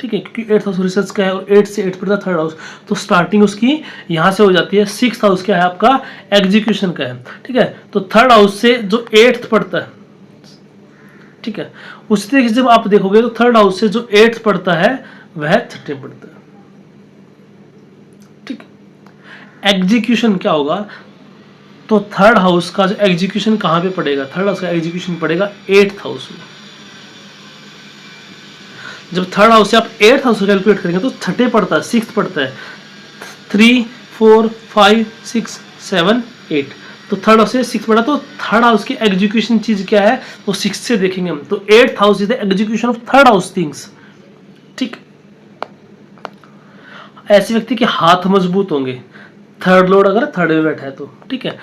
ठीक है, क्योंकि 8th हाउस रिसर्च का है और 8 से 8 पर थर्ड हाउस, तो स्टार्टिंग उसकी यहां से हो जाती है। 6th हाउस क्या है आपका, एग्जीक्यूशन का है। ठीक है, तो थर्ड हाउस से जो 8th पढ़ता है, ठीक है, उसी तरीके से जब आप देखोगे तो थर्ड हाउस से जो 8th पढ़ता है वह 30 पढ़ता है। ठीक, एग्जीक्यूशन क्या होगा, तो थर्ड हाउस का जो एग्जीक्यूशन कहां पे पड़ेगा, थर्ड हाउस का एग्जीक्यूशन पड़ेगा 8th हाउस में। जब थर्ड हाउस से आप 8th हाउस कैलकुलेट करेंगे तो 30 पड़ता है, 6th पड़ता है, 3 4 5 6 7 8, तो थर्ड हाउस से 6 पड़ा, तो थर्ड हाउस की एग्जीक्यूशन चीज क्या है वो 6 से देखेंगे हम, तो 8th house is the execution of third house things. ठीक, ऐसे व्यक्ति के हाथ मजबूत होंगे, थर्ड लॉर्ड अगर थर्ड में बैठा है तो। ठीक है,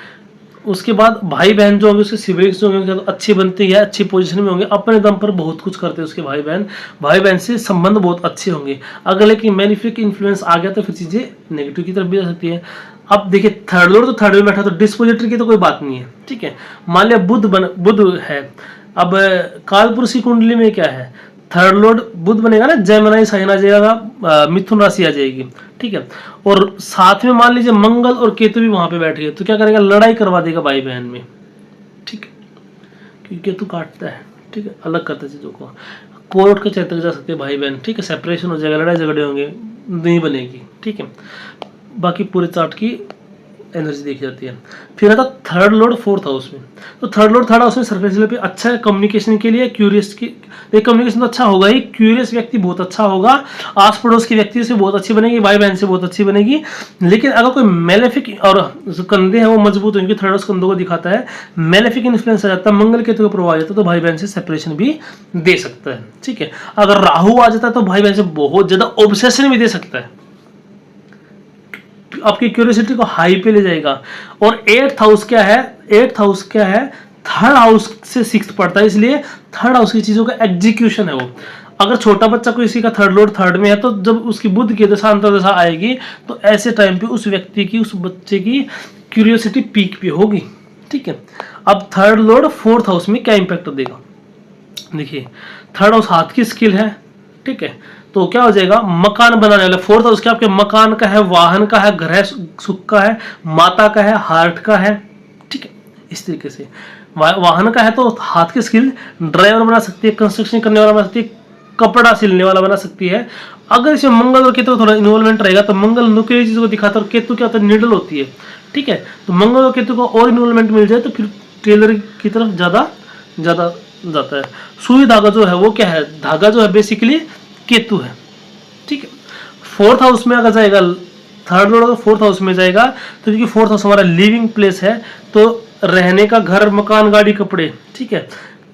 उसके बाद भाई बहन जो होंगे, उसके सिबलिंग्स जो होंगे, तो अच्छी बनती है, अच्छी पोजीशन में होंगे, अपने दम पर बहुत कुछ करते हैं उसके भाई बहन से संबंध बहुत अच्छे होंगे। अगर लेकिन मैनिफिक इन्फ्लुएंस आ गया तो फिर चीज़ें नेगेटिव की तरफ भी जा सकती है। अब देखिए थर्ड लॉर्ड तो थर्ड में बैठा, तो डिस्पोजिटरी की तो कोई बात नहीं है, ठीक है। मान लिया बुध है, अब कालपुरुष की कुंडली में क्या है, थर्ड लॉर्ड बुध बनेगा ना, जेमिनी साइन आ जाएगा, मिथुन राशि आ जाएगी, ठीक है। और साथ में मान लीजिए मंगल और केतु भी वहां पे बैठ गए, तो क्या करेगा, लड़ाई करवा देगा भाई बहन में, ठीक है, क्योंकि केतु काटता है, ठीक है, अलग करता है चीजों को। कोर्ट के चलते जा सकते हैं भाई बहन, ठीक है, सेपरेशन हो जाएगा, लड़ाई झगड़े होंगे, नहीं बनेगी, ठीक है। बाकी पूरे चार्ट की एनर्जी देखी जाती है। फिर आता थर्ड लॉर्ड फोर्थ हाउस में, तो थर्ड लॉर्ड थर्ड हाउस में सरफेस लेवल पे अच्छा है कम्युनिकेशन के लिए, क्यूरियस की कम्युनिकेशन तो अच्छा होगा ही, क्यूरियस व्यक्ति बहुत अच्छा होगा, आस पड़ोस के व्यक्ति से बहुत अच्छी बनेगी, भाई बहन से बहुत अच्छी बनेगी। लेकिन अगर कोई मेलेफिक और जो कंधे हैं वो मजबूत होंगे, थर्ड हाउस कंधों को दिखाता है, मेलेफिक इन्फ्लुएंस आ जाता है, मंगल केतु का प्रभाव आ जाता है, तो भाई बहन से सेपरेशन भी दे सकता है, ठीक है। अगर राहु आ जाता है तो भाई बहन से बहुत ज्यादा ऑब्सेशन भी दे सकता है, आपकी क्यूरियोसिटी को हाई पे ले जाएगा। और एट्थ हाउस क्या है, एट्थ हाउस क्या है, थर्ड हाउस से सिक्स्थ पड़ता है, इसलिए थर्ड हाउस की चीजों का एग्जीक्यूशन है वो। अगर छोटा बच्चा कोई किसी का थर्ड लॉर्ड थर्ड में है, तो जब उसकी बुद्ध की दशा अंतर दशा आएगी, तो ऐसे टाइम पे उस व्यक्ति की, उस बच्चे की क्यूरियोसिटी पीक पे होगी, ठीक है। अब थर्ड लॉर्ड फोर्थ हाउस में क्या इंपैक्ट देगा, देखिए थर्ड हाउस हाथ की स्किल है, ठीक है, तो क्या हो जाएगा, मकान बनाने वाला। फोर्थ हाउस क्या आपके मकान का है, वाहन का है, ग्रह सुख का है, माता का है, हार्ट का है, ठीक है। इस तरीके से वाहन का है तो हाथ की स्किल, ड्राइवर बना सकती है, कंस्ट्रक्शन करने वाला बना सकती है, कपड़ा सिलने वाला बना सकती है। अगर इसमें मंगल और केतु थोड़ा इन्वॉल्वमेंट रहेगा, तो मंगल नुकीली चीजों को दिखाता है, और केतु क्या होता है, निडल होती है, ठीक है। तो मंगल और केतु को और इन्वॉल्वमेंट मिल जाए तो फिर टेलर की तरफ ज्यादा जाता है। सुई धागा जो है वो क्या है, धागा जो है बेसिकली केतु है, ठीक है। फोर्थ हाउस में अगर जाएगा थर्ड लॉर्ड, अगर फोर्थ हाउस में जाएगा तो क्योंकि फोर्थ हाउस हमारा लिविंग प्लेस है, तो रहने का घर, मकान, गाड़ी, कपड़े, ठीक है।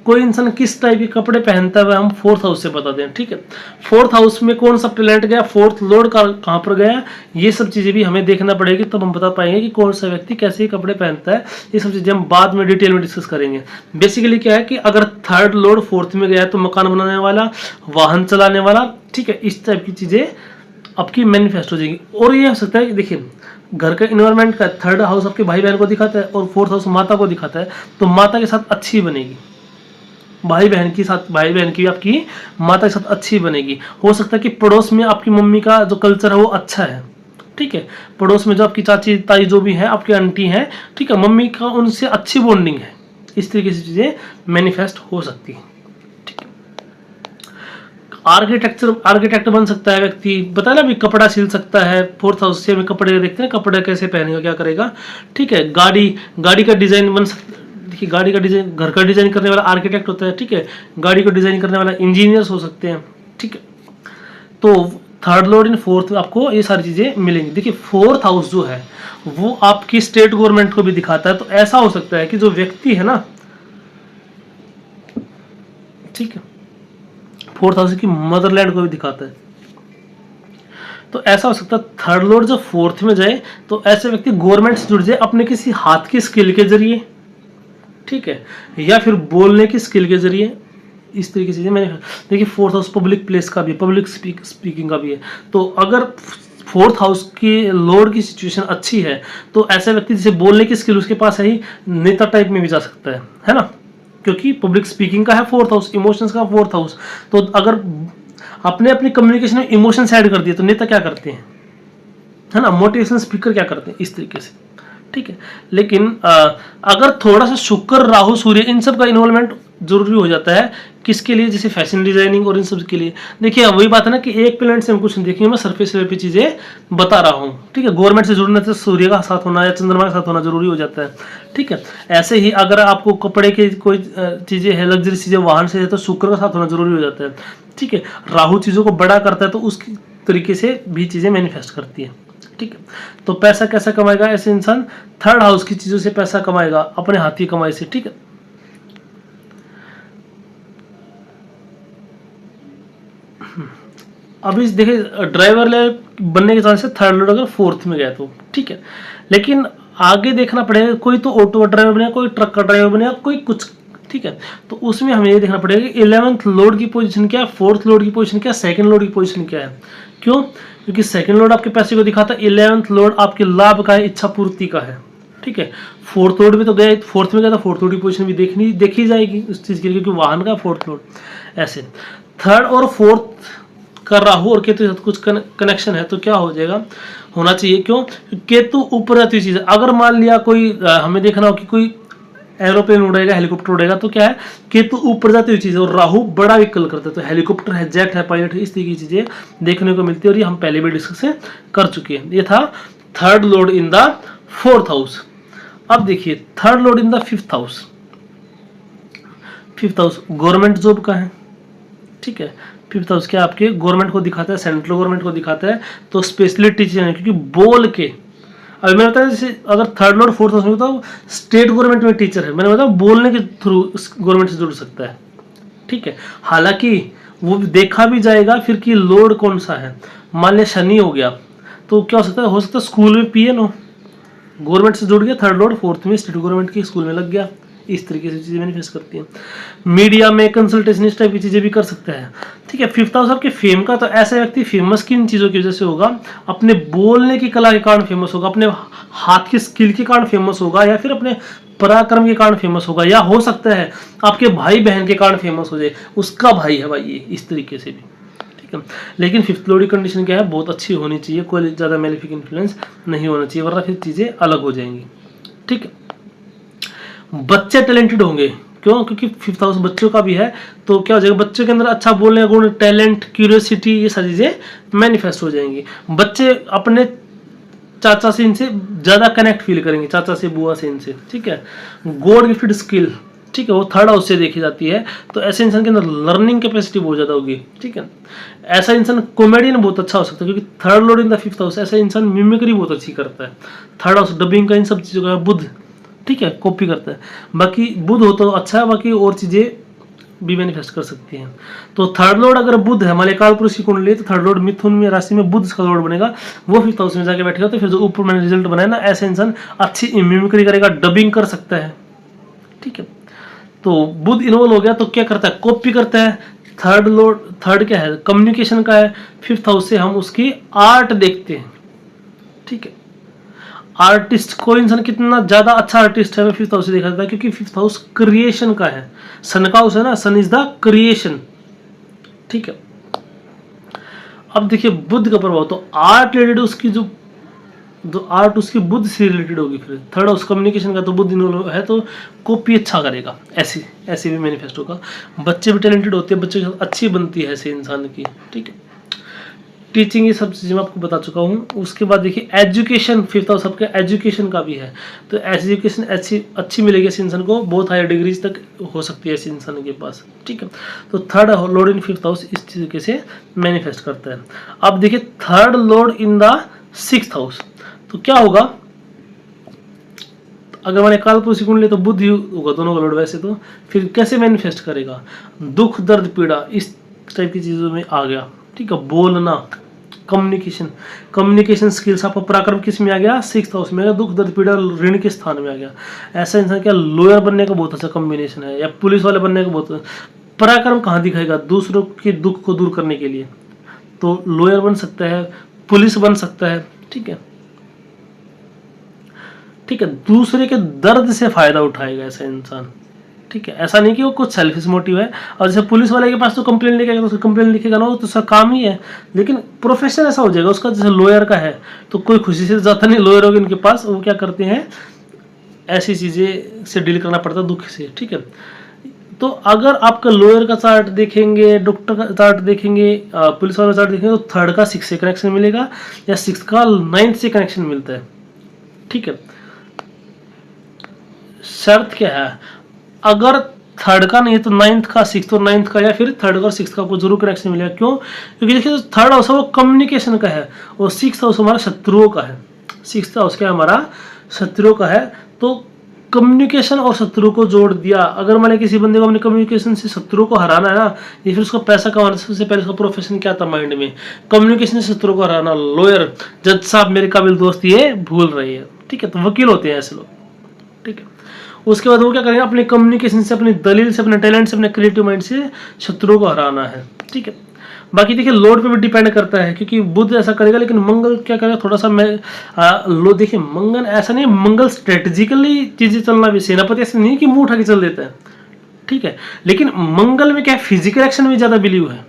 कोई इंसान किस टाइप के कपड़े पहनता है हम फोर्थ हाउस से बता दें, ठीक है। फोर्थ हाउस में कौन सा प्लेनेट गया, फोर्थ लॉर्ड का कहाँ पर गया, ये सब चीजें भी हमें देखना पड़ेगी, तब हम बता पाएंगे कि कौन सा व्यक्ति कैसे कपड़े पहनता है। ये सब चीजें हम बाद में डिटेल में डिस्कस करेंगे। बेसिकली क्या है कि अगर थर्ड लॉर्ड फोर्थ में गया है, तो मकान बनाने वाला, वाहन चलाने वाला, ठीक है, इस टाइप की चीजें आपकी मैनिफेस्ट हो जाएगी। और ये हो सकता है कि देखिए घर का इन्वायरमेंट का थर्ड हाउस आपके भाई बहन को दिखाता है, और फोर्थ हाउस माता को दिखाता है, तो माता के साथ अच्छी बनेगी, भाई बहन की भी आपकी माता के साथ अच्छी बनेगी। हो सकता है कि पड़ोस में आपकी मम्मी का जो कल्चर है वो अच्छा है, ठीक है, पड़ोस में जो आपकी चाची ताई जो भी है, आपकी आंटी है, ठीक है, मम्मी का उनसे अच्छी बॉन्डिंग है। इस तरीके से चीजें मैनिफेस्ट हो सकती है, ठीक है। आर्किटेक्ट बन सकता है व्यक्ति, बता ना, भी कपड़ा सिल सकता है, फोर्थ हाउस से में कपड़े देखते हैं, कपड़े कैसे पहनेगा, क्या करेगा, ठीक है। गाड़ी का डिजाइन बन सकता, देखिए गाड़ी का डिजाइन, घर का डिजाइन करने वाला आर्किटेक्ट होता है, ठीक है, गाड़ी को डिजाइन करने वाला इंजीनियर्स हो सकते हैं, ठीक है। तो थर्ड लॉर्ड इन फोर्थ में आपको ये सारी चीजें मिलेंगी। देखिए फोर्थ हाउस जो है वो आपकी स्टेट गवर्नमेंट को भी दिखाता है, तो ऐसा हो सकता है कि जो व्यक्ति है ना, ठीक है, फोर्थ हाउस की मदरलैंड को भी दिखाता है। तो ऐसा हो सकता है थर्ड लॉर्ड जब फोर्थ में जाए, तो ऐसे व्यक्ति गवर्नमेंट से जुड़ जाए अपने किसी हाथ की स्किल के जरिए, ठीक है, या फिर बोलने की स्किल के जरिए। इस तरीके से मैंने देखिए फोर्थ हाउस पब्लिक प्लेस का भी, पब्लिक स्पीकिंग का भी है। तो अगर फोर्थ हाउस की लॉर्ड की सिचुएशन अच्छी है, तो ऐसा व्यक्ति जिसे बोलने की स्किल उसके पास है ही, नेता टाइप में भी जा सकता है ना, क्योंकि पब्लिक स्पीकिंग का है फोर्थ हाउस, इमोशंस का फोर्थ हाउस। तो अगर अपने अपनी कम्युनिकेशन में इमोशंस ऐड कर दिए, तो नेता क्या करते हैं, है ना, मोटिवेशनल स्पीकर क्या करते हैं, इस तरीके से, ठीक है। लेकिन अगर थोड़ा सा शुक्र, राहु, सूर्य, इन सब का इन्वॉल्वमेंट जरूरी हो जाता है, किसके लिए, जैसे फैशन डिजाइनिंग और इन सब के लिए। देखिए वही बात है ना कि एक प्लेनेट से हम कुछ नहीं देखिए, मैं सरफेस लेवल पे चीजें बता रहा हूँ, ठीक है। गवर्नमेंट से जुड़ने से सूर्य का साथ होना या चंद्रमा का साथ होना जरूरी हो जाता है, ठीक है। ऐसे ही अगर आपको कपड़े की कोई चीजें है, लग्जरी चीजें, वाहन से है, तो शुक्र का साथ होना जरूरी हो जाता है, ठीक है। राहु चीजों को बड़ा करता है, तो उसकी तरीके से भी चीजें मैनिफेस्ट करती है, ठीक है। तो पैसा कैसा कमाएगा ऐसे इंसान, थर्ड हाउस की चीजों से पैसा कमाएगा, अपने हाथ की कमाई से, ठीक है। अभी देखिए ड्राइवर बनने के चांस है थर्ड लॉर्ड अगर फोर्थ में गया तो, ठीक है। लेकिन आगे देखना पड़ेगा, कोई तो ऑटो का ड्राइवर बनेगा, कोई ट्रक का ड्राइवर बनेगा, कोई कुछ, ठीक है। तो उसमें हमें ये देखना पड़ेगा कि 11th लोड की पोजीशन क्या है, 4th लोड की पोजीशन क्या है, सेकंड लोड की पोजीशन क्या है। क्यों? क्योंकि सेकंड लोड आपके पैसे को दिखाता है, 11th लोड आपके लाभ का है, इच्छा पूर्ति का है, ठीक है। फोर्थ लोड में तो गया, फोर्थ में गया तो फोर्थ लोड की पोजीशन भी देखी जाएगी उस चीज़ के लिए, क्योंकि वाहन का फोर्थ लोड। ऐसे थर्ड और फोर्थ का राहु और केतु के साथ कुछ कनेक्शन है तो क्या हो जाएगा, होना चाहिए। क्यों? केतु ऊपर जाती चीज़ है। अगर मान लिया कोई हमें देखना हो कि कोई एरोप्लेन उड़ेगा, हेलीकॉप्टर उड़ेगा, तो क्या है, केतु ऊपर जाती हुई चीज़ है और राहु बड़ा विकल्प करता है। तो हेलीकॉप्टर है, जेट है, पायलट है, इस तरह की चीज़ें देखने को मिलती है और ये हम पहले भी डिस्कस कर चुके हैं। ये था third Lord in the 4th house. अब देखिए third Lord in the 5th house. 5th house government job का है, ठीक है। 5th हाउस क्या आपके गवर्नमेंट को दिखाता है, सेंट्रल गवर्नमेंट को दिखाता है। तो स्पेशली टीचर है, क्योंकि बोल के अभी मैंने बताया जैसे अगर थर्ड लॉर्ड 4th हाउस में तो स्टेट गवर्नमेंट में टीचर है, मैंने बताया बोलने के थ्रू गवर्नमेंट से जुड़ सकता है, ठीक है। हालांकि वो देखा भी जाएगा फिर कि लॉर्ड कौन सा है। मान लिया शनि हो गया तो क्या हो सकता है स्कूल में पीएन हो, गवर्नमेंट से जुड़ गया थर्ड लॉर्ड, 4th में स्टेट गवर्नमेंट के स्कूल में लग गया। इस तरीके से चीजें मैनिफेस्ट करती हैं। मीडिया में कंसल्टेशन इस टाइप की चीजें भी कर सकते हैं, ठीक है। 5th हाउस आपके फेम का, तो ऐसा व्यक्ति फेमस किन चीजों की वजह से होगा, अपने बोलने की कला के कारण फेमस होगा, अपने हाथ की स्किल के कारण फेमस होगा, या फिर अपने पराक्रम के कारण फेमस होगा, या हो सकता है आपके भाई बहन के कारण फेमस हो जाए, उसका भाई है भाई ये, इस तरीके से भी, ठीक है। लेकिन 5th लॉर्ड की कंडीशन क्या है, बहुत अच्छी होनी चाहिए, कोई ज्यादा मैलेफिक इन्फ्लुएंस नहीं होना चाहिए, वरना फिर चीजें अलग हो जाएंगी, ठीक है। बच्चे टैलेंटेड होंगे, क्यों? क्योंकि 5th हाउस बच्चों का भी है, तो क्या हो जाएगा, बच्चों के अंदर अच्छा बोलने का गुण, टैलेंट, क्यूरियोसिटी, ये सारी चीजें मैनिफेस्ट हो जाएंगी। बच्चे अपने चाचा से इनसे ज्यादा कनेक्ट फील करेंगे, चाचा से, बुआ से, इनसे, ठीक है। गॉड गिफ्टेड स्किल, ठीक है, वो थर्ड हाउस से देखी जाती है। तो ऐसे इंसान के अंदर लर्निंग कैपेसिटी बहुत ज्यादा होगी, ठीक है। ऐसा इंसान कॉमेडियन बहुत अच्छा हो सकता है, क्योंकि third Lord in the 5th house, ऐसा इंसान मिमिक्री बहुत अच्छी करता है। थर्ड हाउस डबिंग का, इन सब चीजों का, बुध, ठीक है, कॉपी करता है। बाकी बुध हो तो अच्छा है, बाकी और चीजें भी मैनिफेस्ट कर सकती हैं। तो थर्ड लॉर्ड अगर बुध है, हमारे काल पुरुष की कुंडली, तो थर्ड लॉर्ड मिथुन में राशि में बुध का लॉर्ड बनेगा, वो 5th हाउस में जाके बैठेगा। तो फिर जो ऊपर मैंने रिजल्ट बनाया ना, ऐसे इंसान अच्छी मिमिक्री करेगा, डबिंग कर सकता है, ठीक है। तो बुध इन्वॉल्व हो गया तो क्या करता है, कॉपी करता है। थर्ड लॉर्ड, थर्ड क्या है, कम्युनिकेशन का है। 5th हाउस से हम उसकी आर्ट देखते हैं, ठीक है। आर्टिस्ट, कोई इंसान कितना ज्यादा अच्छा आर्टिस्ट है, 5th हाउस से देखा जाता है, क्योंकि 5th हाउस क्रिएशन का है, सन का हाउस है ना, सन इज द क्रिएशन, ठीक है। अब देखिए बुद्ध का प्रभाव, तो आर्ट रिलेटेड उसकी जो आर्ट उसकी बुद्ध से रिलेटेड होगी। फिर थर्ड हाउस कम्युनिकेशन का, तो बुद्ध इन्वॉल्व है तो कॉपी अच्छा करेगा, ऐसे भी मैनिफेस्ट होगा। बच्चे भी टैलेंटेड होते हैं, बच्चे के साथ अच्छी बनती है ऐसे इंसान की, ठीक है। टीचिंग, ये सब चीज़ें मैं आपको बता चुका हूँ। उसके बाद देखिए एजुकेशन, 5th हाउस आपका एजुकेशन का भी है, तो एजुकेशन अच्छी मिलेगी ऐसे इंसान को, बहुत हायर डिग्रीज तक हो सकती है ऐसे इंसान के पास, ठीक है। तो थर्ड लॉर्ड इन 5th हाउस इस तरीके से मैनिफेस्ट करता है। अब देखिए third Lord in the 6th house, तो क्या होगा, अगर मैंने काल पुरुष की कुंडली तो बुध ही होगा दोनों का लॉर्ड, वैसे तो फिर कैसे मैनिफेस्ट करेगा, दुख, दर्द, पीड़ा, इस टाइप की चीज़ों में आ गया, ठीक है। बोलना, कम्युनिकेशन स्किल्स, आपका पराक्रम किस में आ गया, 6th हाउस में आ गया, दुख, दर्द, पीड़ा, ऋण के स्थान में आ गया। ऐसा इंसान क्या लॉयर बनने का बहुत अच्छा कॉम्बिनेशन है, या पुलिस वाले बनने का बहुत। पराक्रम कहाँ दिखाएगा, दूसरों के दुख को दूर करने के लिए, तो लॉयर बन सकता है, पुलिस बन सकता है, ठीक है, ठीक है। दूसरे के दर्द से फायदा उठाएगा ऐसा इंसान, ठीक है। ऐसा नहीं कि वो कुछ सेल्फिश मोटिव है, और जैसे पुलिस वाले के पास तो कंप्लेन लिखेगा, तो उसका कंप्लेन लिखेगा ना, वो तो उसका काम ही है, लेकिन प्रोफेशन ऐसा हो जाएगा उसका। जैसे लॉयर का है तो कोई खुशी से जाता नहीं, लॉयर होगा इनके पास, वो क्या करते हैं, ऐसी चीजें से डील करना पड़ता है, दुख से, ठीक है। तो अगर आपका लॉयर का चार्ट देखेंगे, डॉक्टर का चार्ट देखेंगे, पुलिस वाला चार्ट देखेंगे, तो थर्ड का 6 से कनेक्शन मिलेगा, या 6 का 9th से कनेक्शन मिलता है, ठीक है। शर्त क्या है, अगर थर्ड का नहीं है तो 9th का, 6th और 9th का, या फिर थर्ड का और 6th का आपको जरूर कनेक्शन मिलेगा। क्यों? क्योंकि देखिए थर्ड हाउस है वो कम्युनिकेशन का है, और 6th हाउस हमारा शत्रुओं का है। 6th हाउस क्या हमारा शत्रुओं का है, तो कम्युनिकेशन और शत्रु को जोड़ दिया। अगर मान किसी बंदे को अपने कम्युनिकेशन से शत्रु को हराना है ना, या फिर उसका पैसा कमाना, सबसे पहले उसका प्रोफेशन क्या था माइंड में, कम्युनिकेशन से शत्रु को हराना, लॉयर, जज साहब मेरे काबिल दोस्त ये भूल रही है, ठीक है, तो वकील होते हैं ऐसे लोग, ठीक है। उसके बाद वो क्या करेंगे, अपने कम्युनिकेशन से, अपनी दलील से, अपने टैलेंट से, अपने क्रिएटिव माइंड से शत्रुओं को हराना है, ठीक है। बाकी देखिए लोड पे भी डिपेंड करता है, क्योंकि बुध ऐसा करेगा, लेकिन मंगल क्या करेगा, थोड़ा सा मैं लो देखिए मंगल ऐसा नहीं, मंगल स्ट्रेटेजिकली चीजें चलना भी, सेनापति ऐसे नहीं कि मुंह उठा के चल देता है, ठीक है। लेकिन मंगल में क्या फिजिकल एक्शन में ज्यादा बिलीव है,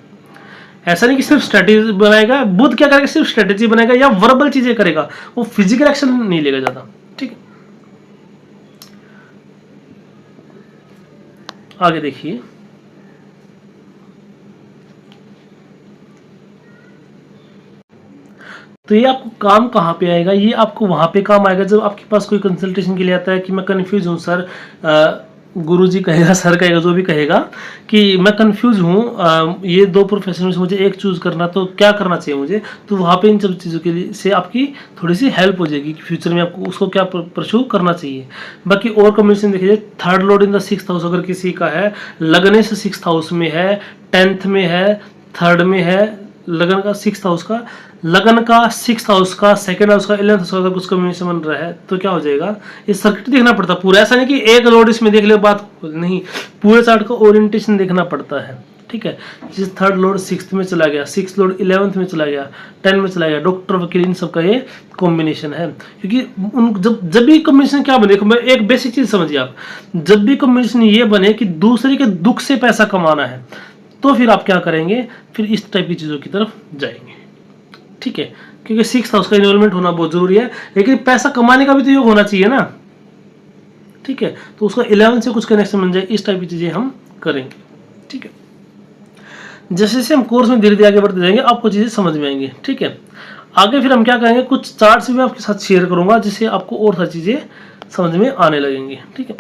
ऐसा नहीं कि सिर्फ स्ट्रेटेजी बनाएगा। बुध क्या करेगा, सिर्फ स्ट्रेटेजी बनाएगा या वर्बल चीजें करेगा, वो फिजिकल एक्शन नहीं लेगा ज्यादा, ठीक है। आगे देखिए, तो ये आपको काम कहाँ पे आएगा, ये आपको वहां पे काम आएगा जब आपके पास कोई कंसल्टेशन के लिए आता है कि मैं कंफ्यूज हूँ सर, गुरुजी कहेगा, सर कहेगा, जो भी कहेगा कि मैं कंफ्यूज हूँ, ये दो प्रोफेशन में से मुझे एक चूज करना, तो क्या करना चाहिए मुझे, तो वहाँ पे इन सब चीज़ों के लिए से आपकी थोड़ी सी हेल्प हो जाएगी कि फ्यूचर में आपको उसको क्या परस्यू करना चाहिए। बाकी और कॉम्बिनेशन देखिए, third Lord in the 6th house अगर किसी का है, लगने से 6th हाउस में है, 10th में है, 3rd में है, लगन का 6th हाउस का, लगन का 6th हाउस का, 2nd हाउस का, 11th हाउस का अगर कुछ कॉम्बिनेशन बन रहा है तो क्या हो जाएगा, ये सर्किट देखना पड़ता है पूरा, ऐसा नहीं कि एक लॉर्ड इसमें देख ले बात नहीं, पूरे चार्ट का ओरिएंटेशन देखना पड़ता है, ठीक है। जिस थर्ड लॉर्ड 6th में चला गया, 6th लॉर्ड 11th में चला गया, 10 में चला गया, डॉक्टर, वकील, इन सब का ये कॉम्बिनेशन है। क्योंकि उन जब भी कॉम्बिनेशन क्या बने, एक बेसिक चीज समझिए आप, जब भी कॉम्बिनेशन ये बने कि दूसरे के दुख से पैसा कमाना है, तो फिर आप क्या करेंगे, फिर इस टाइप की चीज़ों की तरफ जाएंगे, ठीक है। क्योंकि 6th हाउस का इन्वॉल्वमेंट होना बहुत जरूरी है, लेकिन पैसा कमाने का भी तो योग होना चाहिए ना, ठीक है। तो उसका 11 से कुछ कनेक्शन बन जाए, इस टाइप की चीज़ें हम करेंगे, ठीक है। जैसे जैसे हम कोर्स में धीरे धीरे आगे बढ़ते जाएंगे, आपको चीज़ें समझ में आएंगी, ठीक है। आगे फिर हम क्या करेंगे, कुछ चार्ट्स भी आपके साथ शेयर करूंगा, जिससे आपको और सारी चीज़ें समझ में आने लगेंगी, ठीक है।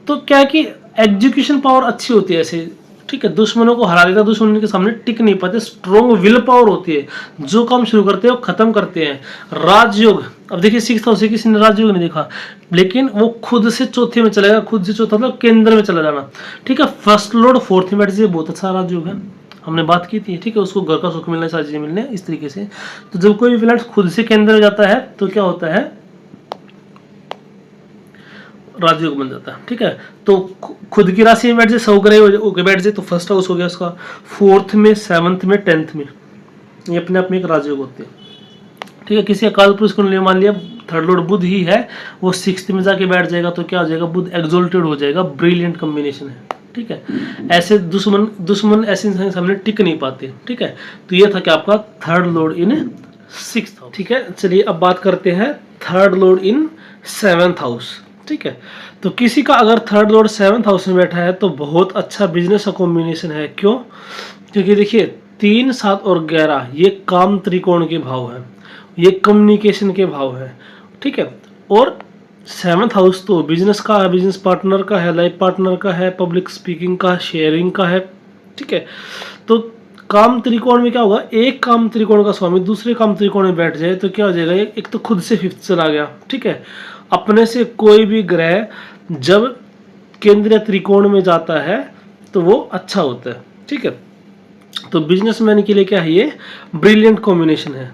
तो क्या है कि एग्जीक्यूशन पावर अच्छी होती है ऐसे, ठीक है, दुश्मनों को हरा देता, दुश्मन के सामने टिक नहीं पाते, स्ट्रॉन्ग विल पावर होती है, जो काम शुरू करते हैं वो खत्म करते हैं। राजयोग, अब देखिए 6th हाउस से किसी ने राजयोग नहीं देखा, लेकिन वो खुद से चौथे में चलेगा, खुद से चौथा मतलब केंद्र में चला जाना, ठीक है। फर्स्ट लॉर्ड 4th में बैठ जाए, बहुत अच्छा राजयोग है, हमने बात की थी, ठीक है। उसको घर का सुख मिलना, सारी चीजें मिलने, इस तरीके से। तो जब कोई भी प्लैनेट खुद से केंद्र में जाता है तो क्या होता है, राजयोग बन जाता है, ठीक है। तो खुद की राशि में बैठ जाए, 100 ग्रह बैठ जाए, तो फर्स्ट हाउस हो गया उसका, 4th में, 7th में, 10th में, ये अपने आप में एक राजयोग होते हैं, ठीक है। किसी अकाल पुरुष को मान लिया थर्ड लॉर्ड बुध ही है, वो 6th में जाके बैठ जाएगा, तो क्या हो जाएगा, बुध एक्सोल्टेड हो जाएगा, ब्रिलियंट कॉम्बिनेशन है, ठीक है। ऐसे दुश्मन ऐसे इंसान के सामने टिक नहीं पाते, ठीक है। तो ये था कि आपका थर्ड लॉर्ड इन 6th हाउस, ठीक है। चलिए अब बात करते हैं थर्ड लॉर्ड इन 7th हाउस, ठीक है। तो किसी का अगर थर्ड लॉर्ड 7th हाउस में बैठा है तो बहुत अच्छा बिजनेस का कॉम्बिनेशन है। क्यों? क्योंकि देखिए 3, 7 और 11 ये काम त्रिकोण के भाव है, ये कम्युनिकेशन के भाव है, ठीक है। और 7th हाउस तो बिजनेस का है, बिजनेस पार्टनर का है, लाइफ पार्टनर का है, पब्लिक स्पीकिंग का, शेयरिंग का है, ठीक है। तो काम त्रिकोण में क्या होगा, एक काम त्रिकोण का स्वामी दूसरे काम त्रिकोण में बैठ जाए तो क्या हो जाएगा, एक तो खुद से 5th चला गया, ठीक है। अपने से कोई भी ग्रह जब केंद्रीय त्रिकोण में जाता है तो वो अच्छा होता है, ठीक है। तो बिजनेसमैन के लिए क्या है, ये ब्रिलियंट कॉम्बिनेशन है।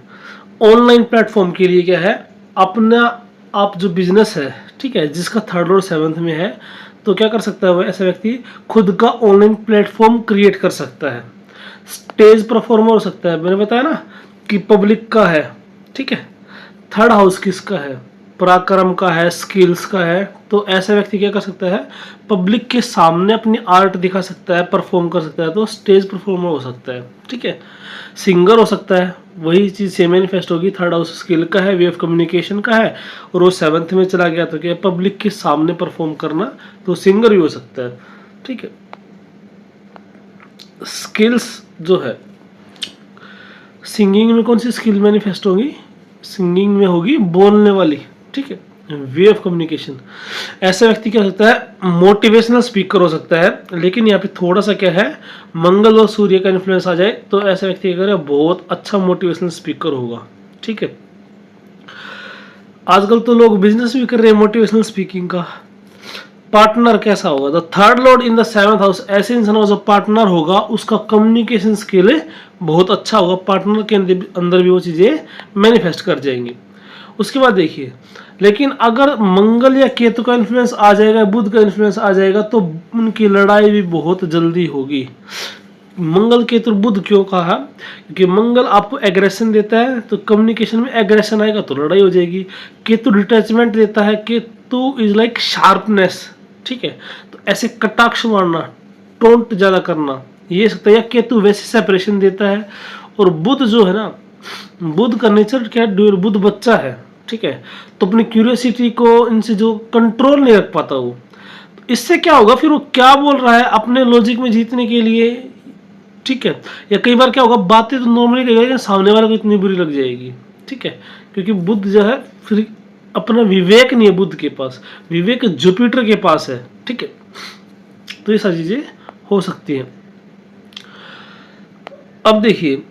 ऑनलाइन प्लेटफॉर्म के लिए क्या है, अपना आप जो बिजनेस है, ठीक है, जिसका थर्ड और 7th में है, तो क्या कर सकता है वो ऐसा व्यक्ति, खुद का ऑनलाइन प्लेटफॉर्म क्रिएट कर सकता है, स्टेज परफॉर्मर हो सकता है। मैंने बताया ना कि पब्लिक का है, ठीक है। थर्ड हाउस किसका है, पराक्रम का है, स्किल्स का है। तो ऐसा व्यक्ति क्या कर सकता है, पब्लिक के सामने अपनी आर्ट दिखा सकता है, परफॉर्म कर सकता है, तो स्टेज परफॉर्मर हो सकता है, ठीक है। सिंगर हो सकता है, वही चीज़ सेम मैनिफेस्ट होगी। थर्ड हाउस स्किल का है, वे ऑफ कम्युनिकेशन का है, और वो 7th में चला गया तो क्या पब्लिक के सामने परफॉर्म करना, तो सिंगर भी हो सकता है, ठीक है। स्किल्स जो है, सिंगिंग में कौन सी स्किल मैनिफेस्ट होगी, सिंगिंग में होगी बोलने वाली, ठीक है, वे ऑफ कम्युनिकेशन। ऐसा व्यक्ति क्या हो सकता है, मोटिवेशनल स्पीकर हो सकता है। लेकिन यहाँ पे थोड़ा सा क्या है, मंगल और सूर्य का इन्फ्लुएंस आ जाए तो ऐसा व्यक्ति क्या करे, बहुत अच्छा मोटिवेशनल स्पीकर होगा, ठीक है। आजकल तो लोग बिजनेस भी कर रहे हैं मोटिवेशनल स्पीकिंग का। पार्टनर कैसा होगा, the third Lord in the 7th house, ऐसे इंसान का जो पार्टनर होगा उसका कम्युनिकेशन स्किल बहुत अच्छा होगा, पार्टनर के अंदर भी वो चीजें मैनिफेस्ट कर जाएंगी। उसके बाद देखिए, लेकिन अगर मंगल या केतु का इन्फ्लुएंस आ जाएगा, बुध का इन्फ्लुएंस आ जाएगा, तो उनकी लड़ाई भी बहुत जल्दी होगी। मंगल केतु बुध क्यों कहा? क्योंकि मंगल आपको एग्रेशन देता है, तो कम्युनिकेशन में एग्रेशन आएगा तो लड़ाई हो जाएगी। केतु डिटैचमेंट देता है, केतु इज लाइक शार्पनेस, ठीक है। तो ऐसे कटाक्ष मारना, टोंट ज्यादा करना, ये सकता है। या केतु वैसे सेपरेशन देता है। और बुध जो है ना, बुध का नेचर क्या है, बुध बच्चा है, ठीक है। तो अपनी क्यूरियोसिटी को इनसे जो कंट्रोल नहीं रख पाता वो, इससे क्या होगा, फिर वो क्या बोल रहा है अपने लॉजिक में जीतने के लिए, ठीक है। या कई बार क्या होगा, बातें तो नॉर्मली कहेगा लेकिन सामने वाले को इतनी बुरी लग जाएगी, ठीक है। क्योंकि बुध जो है फिर अपना विवेक नहीं है बुध के पास, विवेक जुपिटर के पास है, ठीक है। तो ये सारी चीजें हो सकती हैं। अब देखिए,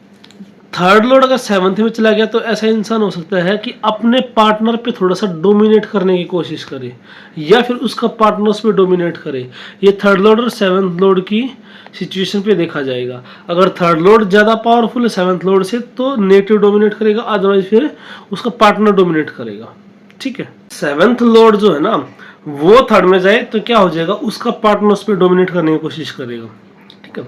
थर्ड लॉर्ड अगर सेवंथ में चला गया तो ऐसा इंसान हो सकता है कि अपने पार्टनर पे थोड़ा सा डोमिनेट करने की कोशिश करे, या फिर उसका पार्टनर उस पर डोमिनेट करे। ये थर्ड लॉर्ड और सेवंथ लॉर्ड की सिचुएशन पे देखा जाएगा। अगर थर्ड लॉर्ड ज़्यादा पावरफुल है सेवंथ लॉर्ड से तो नेगेटिव डोमिनेट करेगा, अदरवाइज फिर उसका पार्टनर डोमिनेट करेगा, ठीक है। सेवंथ लॉर्ड जो है ना, वो थर्ड में जाए तो क्या हो जाएगा, उसका पार्टनर उस पर डोमिनेट करने की कोशिश करेगा, ठीक है।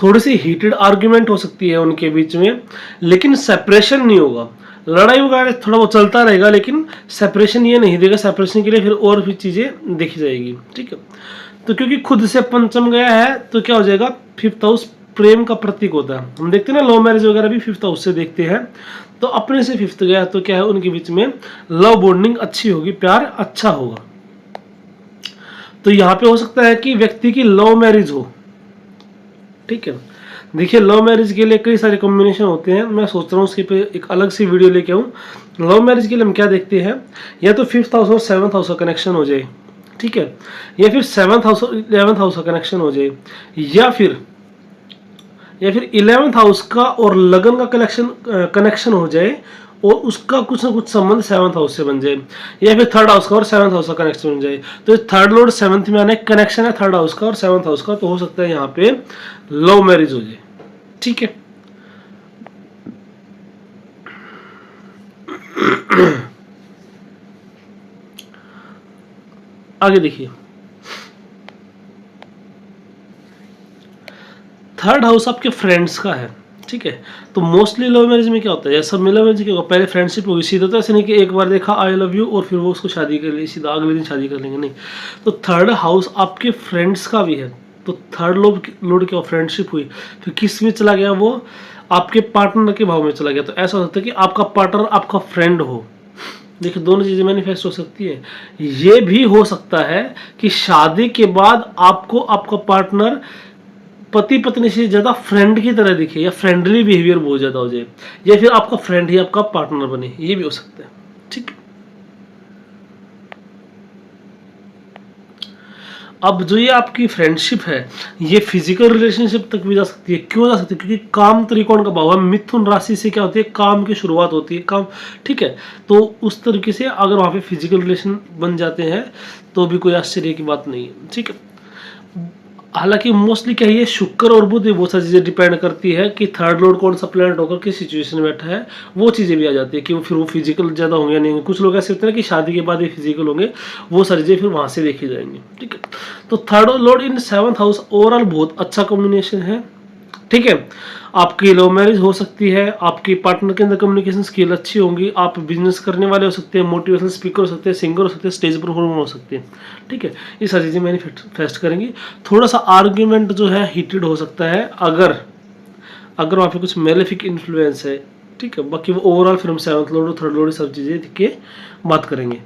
थोड़ी सी हीटेड आर्ग्यूमेंट हो सकती है उनके बीच में, लेकिन सेपरेशन नहीं होगा। लड़ाई वगैरह थोड़ा वो चलता रहेगा, लेकिन सेपरेशन ये नहीं देगा। सेपरेशन के लिए फिर और भी चीजें देखी जाएगी, ठीक है। तो क्योंकि खुद से पंचम गया है तो क्या हो जाएगा, फिफ्थ हाउस प्रेम का प्रतीक होता है। हम देखते हैं ना, लव मैरिज वगैरह भी फिफ्थ हाउस से देखते हैं। तो अपने से फिफ्थ गया तो क्या है, उनके बीच में लव बॉन्डिंग अच्छी होगी, प्यार अच्छा होगा। तो यहाँ पे हो सकता है कि व्यक्ति की लव मैरिज हो, ठीक है। देखिए, लव मैरिज के लिए कई सारे कॉम्बिनेशन होते हैं, मैं सोच रहा हूँ उसके पे एक अलग सी वीडियो लेके आऊँ। लव मैरिज के लिए हम क्या देखते हैं, या तो फिफ्थ हाउस और सेवंथ हाउस का कनेक्शन हो जाए, ठीक है, या फिर सेवंथ हाउस और 11th हाउस का कनेक्शन हो जाए, या फिर 11th हाउस का और लगन का कनेक्शन हो जाए, और उसका कुछ ना कुछ संबंध 7th हाउस से बन जाए, या फिर थर्ड हाउस का और 7th हाउस का कनेक्शन बन जाए। तो थर्ड लॉर्ड 7th में आने कनेक्शन है थर्ड हाउस का और 7th हाउस का, तो हो सकता है यहाँ पे लव मैरिज हो जाए, ठीक है। आगे देखिए, थर्ड हाउस आपके फ्रेंड्स का है, ठीक है। तो मोस्टली लव मैरिज में क्या होता है, सब में लव मैरिज क्या होगा, पहले फ्रेंडशिप होगी सीधा, तो ऐसे नहीं कि एक बार देखा आई लव यू और फिर वो उसको शादी कर ली, सीधा अगले दिन शादी कर लेंगे, नहीं। तो थर्ड हाउस आपके फ्रेंड्स का भी है। तो थर्ड लॉर्ड क्या फ्रेंडशिप हुई, फिर किस में चला गया, वो आपके पार्टनर के भाव में चला गया। तो ऐसा हो सकता है कि आपका पार्टनर आपका फ्रेंड हो। देखिए, दोनों चीजें मैनिफेस्ट हो सकती है। ये भी हो सकता है कि शादी के बाद आपको आपका पार्टनर पति पत्नी से ज्यादा फ्रेंड की तरह दिखे, या फ्रेंडली बिहेवियर बहुत ज्यादा हो जाए, या फिर आपका फ्रेंड ही आपका पार्टनर बने, ये भी हो सकता है, ठीक। अब जो ये आपकी फ्रेंडशिप है, ये फिजिकल रिलेशनशिप तक भी जा सकती है। क्यों जा सकती है, क्योंकि काम त्रिकोण का भाव है, मिथुन राशि से क्या होती है, काम की शुरुआत होती है, काम, ठीक है। तो उस तरीके से अगर वहां पे फिजिकल रिलेशन बन जाते हैं तो भी कोई आश्चर्य की बात नहीं है, ठीक है। हालांकि मोस्टली क्या है, शुक्र और बुध बहुत सारी चीजें डिपेंड करती है कि थर्ड लॉर्ड कौन सा प्लैनेट होकर किस सिचुएशन में बैठा है, वो चीजें भी आ जाती है कि फिर वो फिजिकल ज्यादा होंगे या नहीं होंगे। कुछ लोग ऐसे होते हैं कि शादी के बाद ही फिजिकल होंगे, वो सारी चीजें फिर वहां से देखी जाएंगी, ठीक है। तो थर्ड लॉर्ड इन 7th हाउस ओवरऑल बहुत अच्छा कॉम्बिनेशन है, ठीक है। आपकी लव मैरिज हो सकती है, आपकी पार्टनर के अंदर कम्युनिकेशन स्किल अच्छी होंगी, आप बिजनेस करने वाले हो सकते हैं, मोटिवेशनल स्पीकर हो सकते हैं, सिंगर हो सकते हैं, स्टेज परफॉर्मर हो सकते हैं, ठीक है। ये सारी चीजें मैनिफेस्ट करेंगी। थोड़ा सा आर्ग्यूमेंट जो है हीटेड हो सकता है अगर वहाँ पे कुछ मेलेफिक इन्फ्लुएंस है, ठीक है। बाकी वो ओवरऑल फिर हम 7th लॉर्ड और थर्ड लॉर्ड सब चीजें के बात करेंगे।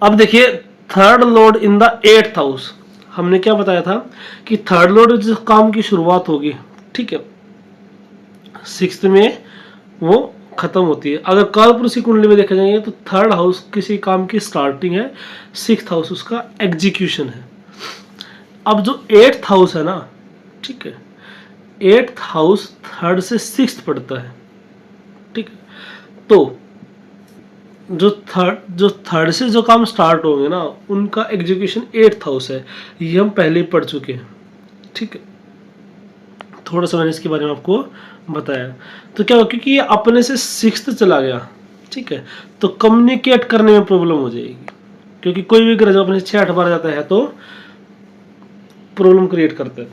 अब देखिए, third Lord in the 8th house, हमने क्या बताया था कि थर्ड लॉर्ड जिस काम की शुरुआत होगी, ठीक है, 6th में वो खत्म होती है। अगर कालपुरुष की कुंडली में देखा जाएगा तो थर्ड हाउस किसी काम की स्टार्टिंग है, 6th हाउस उसका एग्जीक्यूशन है। अब जो 8th हाउस है ना, ठीक है, 8th हाउस थर्ड से 6th पड़ता है, ठीक है। तो जो थर्ड से जो काम स्टार्ट होंगे ना, उनका एग्जीक्यूशन 8th हाउस है, ये हम पहले ही पढ़ चुके हैं, ठीक है। थोड़ा सा मैंने इसके बारे में आपको बताया। तो क्या हुआ, क्योंकि ये अपने से 6th चला गया, ठीक है, तो कम्युनिकेट करने में प्रॉब्लम हो जाएगी, क्योंकि कोई भी ग्रह जब अपने 6-8 बार जाता है तो प्रॉब्लम क्रिएट करता है।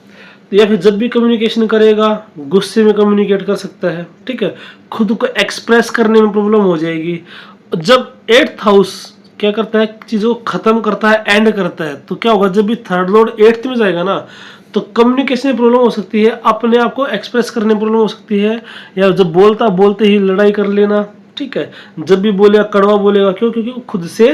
तो या फिर जब भी कम्युनिकेशन करेगा गुस्से में कम्युनिकेट कर सकता है, ठीक है, खुद को एक्सप्रेस करने में प्रॉब्लम हो जाएगी। जब 8th हाउस क्या करता है, चीज़ों को खत्म करता है, एंड करता है, तो क्या होगा, जब भी थर्ड लॉर्ड 8th में जाएगा ना, तो कम्युनिकेशन में प्रॉब्लम हो सकती है, अपने आप को एक्सप्रेस करने में प्रॉब्लम हो सकती है, या जब बोलते ही लड़ाई कर लेना, ठीक है, जब भी बोलेगा कड़वा बोलेगा, क्यों, क्योंकि वो खुद से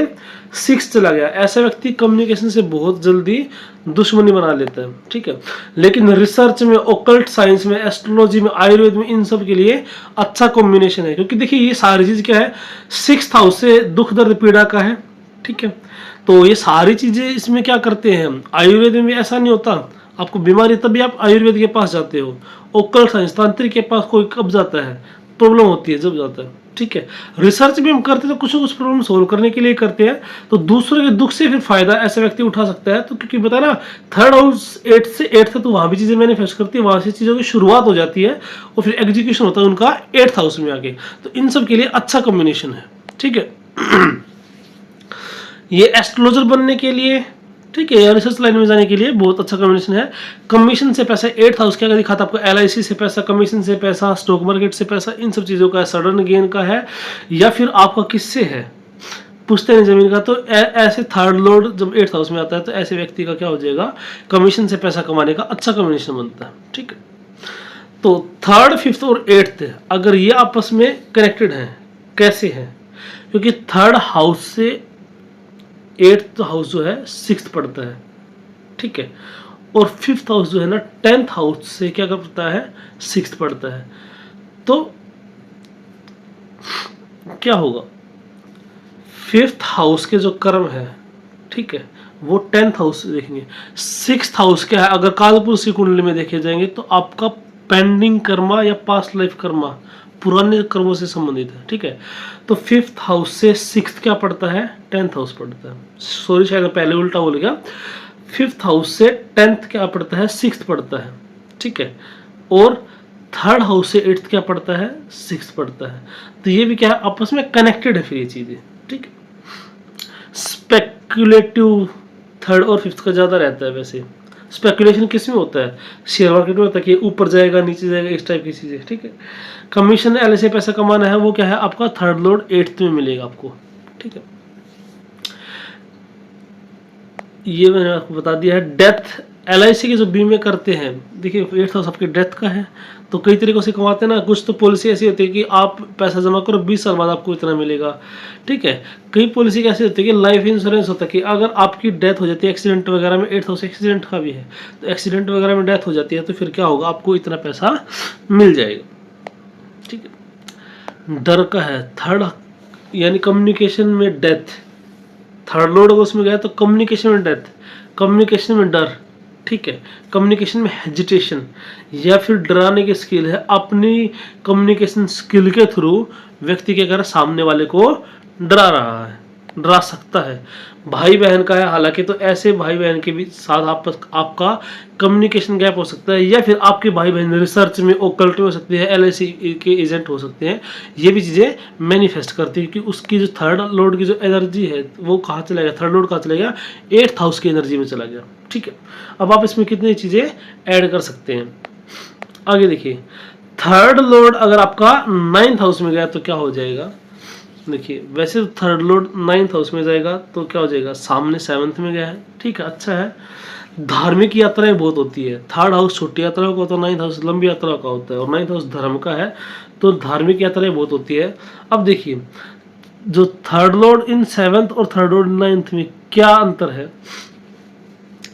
6 चला गया। ऐसा व्यक्ति कम्युनिकेशन से बहुत जल्दी दुश्मनी बना लेता है, ठीक है। लेकिन रिसर्च में, ओकल्ट साइंस में, एस्ट्रोलॉजी में, आयुर्वेद में, इन सब के लिए अच्छा कॉम्बिनेशन है, क्योंकि देखिए ये सारी चीज क्या है, 6th हाउस से दुख दर्द पीड़ा का है, ठीक है। तो ये सारी चीजें इसमें क्या करते हैं, आयुर्वेद में भी ऐसा नहीं होता, आपको बीमारी तभी आप आयुर्वेद के पास जाते हो, ओकल्ट साइंस तांत्रिक के पास कोई कब जाता है, प्रॉब्लम होती है जब जाता है, ठीक है। रिसर्च भी हम करते हैं तो कुछ ना कुछ प्रॉब्लम सोल्व करने के लिए करते हैं, तो दूसरों के दुख से फिर फायदा ऐसा व्यक्ति उठा सकता है। तो क्योंकि बता ना, 3rd हाउस 8 से 8 तक, तो वहां भी चीजें मैनिफेस्ट करती है, वहां से चीजों की शुरुआत हो जाती है और फिर एग्जीक्यूशन होता है उनका 8th हाउस में आके। तो इन सब के लिए अच्छा कॉम्बिनेशन है, ठीक है। ये एस्ट्रोलॉजर बनने के लिए, ठीक है, या रिसर्च लाइन में जाने के लिए बहुत अच्छा कॉम्बिनेशन है। कमीशन से पैसा 8th हाउस क्या दिखाता है आपको, LIC से पैसा, कमीशन से पैसा, स्टॉक मार्केट से पैसा, इन सब चीजों का है, सडन गेन का है, या फिर आपका किससे है, पुश्तैनी जमीन का। तो ऐसे थर्ड लॉर्ड जब 8th हाउस में आता है तो ऐसे व्यक्ति का क्या हो जाएगा, कमीशन से पैसा कमाने का अच्छा कॉम्बिनेशन बनता है, ठीक है। तो 3rd, 5th और 8th अगर ये आपस में कनेक्टेड हैं, कैसे हैं, क्योंकि 3rd हाउस से 8th हाउस जो है 6th पड़ता है, ठीक है, और 5th हाउस जो है ना 10th हाउस से क्या करता है, 6th पड़ता है। तो क्या होगा, 5th हाउस के जो कर्म है, ठीक है, वो 10th हाउस से देखेंगे। 6th हाउस क्या है, अगर कालपुरुष की कुंडली में देखे जाएंगे तो आपका पेंडिंग कर्मा या पास्ट लाइफ कर्मा, पुराने कर्मों से संबंधित है, ठीक है। तो 5th हाउस से 6th क्या पड़ता है, 10th हाउस पड़ता है। सॉरी, शायद पहले उल्टा बोल गया, 5th हाउस से 10th क्या पड़ता है, 6th पड़ता है, ठीक है, और 3rd हाउस से 8th क्या पड़ता है, 6th पड़ता है। तो ये भी क्या है, आपस में कनेक्टेड है फिर ये चीजें, ठीक है। स्पेक्युलेटिव 3rd और 5th का ज्यादा रहता है। वैसे स्पेकुलेशन किस में होता है, शेयर मार्केट में होता है कि ऊपर जाएगा नीचे जाएगा, इस टाइप की चीजें, ठीक है। कमीशन LIC पैसा कमाना है, वो क्या है, आपका 3rd लॉर्ड 8th में मिलेगा आपको, ठीक है। ये मैंने आपको बता दिया है। डेथ LIC के जो बीमे करते हैं, देखिए 8th हाउस आपके डेथ का है, तो कई तरीकों से कमाते हैं ना। कुछ तो पॉलिसी ऐसी होती है कि आप पैसा जमा करो 20 साल बाद आपको इतना मिलेगा, ठीक है। कई पॉलिसी कैसी होती है कि लाइफ इंश्योरेंस होता है कि अगर आपकी डेथ हो जाती है एक्सीडेंट वगैरह में, 8th हाउस एक्सीडेंट का भी है, तो एक्सीडेंट वगैरह में डेथ हो जाती है तो फिर क्या होगा, आपको इतना पैसा मिल जाएगा, ठीक है। डर का है 3rd, यानी कम्युनिकेशन में डेथ, 3rd लॉर्ड उसमें गया तो कम्युनिकेशन में डेथ, कम्युनिकेशन में डर, ठीक है, कम्युनिकेशन में हेजिटेशन, या फिर डराने की स्किल है। अपनी कम्युनिकेशन स्किल के थ्रू व्यक्ति के अगर सामने वाले को डरा रहा है, डरा सकता है। भाई बहन का है हालांकि, तो ऐसे भाई बहन के बीच साथ आपका कम्युनिकेशन गैप हो सकता है, या फिर आपके भाई बहन रिसर्च में, ओकल्ट में हो सकती है, LIC के एजेंट हो सकते हैं। ये भी चीज़ें मैनिफेस्ट करती है कि उसकी जो 3rd लॉर्ड की जो एनर्जी है वो कहाँ चला गया, 3rd लॉर्ड कहाँ चला गया, 8th हाउस की एनर्जी में चला गया, ठीक है। अब आप इसमें कितनी चीज़ें ऐड कर सकते हैं, आगे देखिए। 3rd लॉर्ड अगर आपका 9th हाउस में गया तो क्या हो जाएगा, देखिए वैसे तो 3rd लॉर्ड 9th हाउस में जाएगा तो क्या हो जाएगा, सामने 7th में गया है, ठीक है, अच्छा है। धार्मिक यात्राएं बहुत होती है, 3rd हाउस छोटी यात्राओं का होता है, 9th हाउस लंबी यात्राओं का होता है, और 9th हाउस धर्म का है, तो धार्मिक यात्राएं बहुत होती है। अब देखिए जो 3rd लॉर्ड इन 7th और 3rd लॉर्ड इन 9th में क्या अंतर है,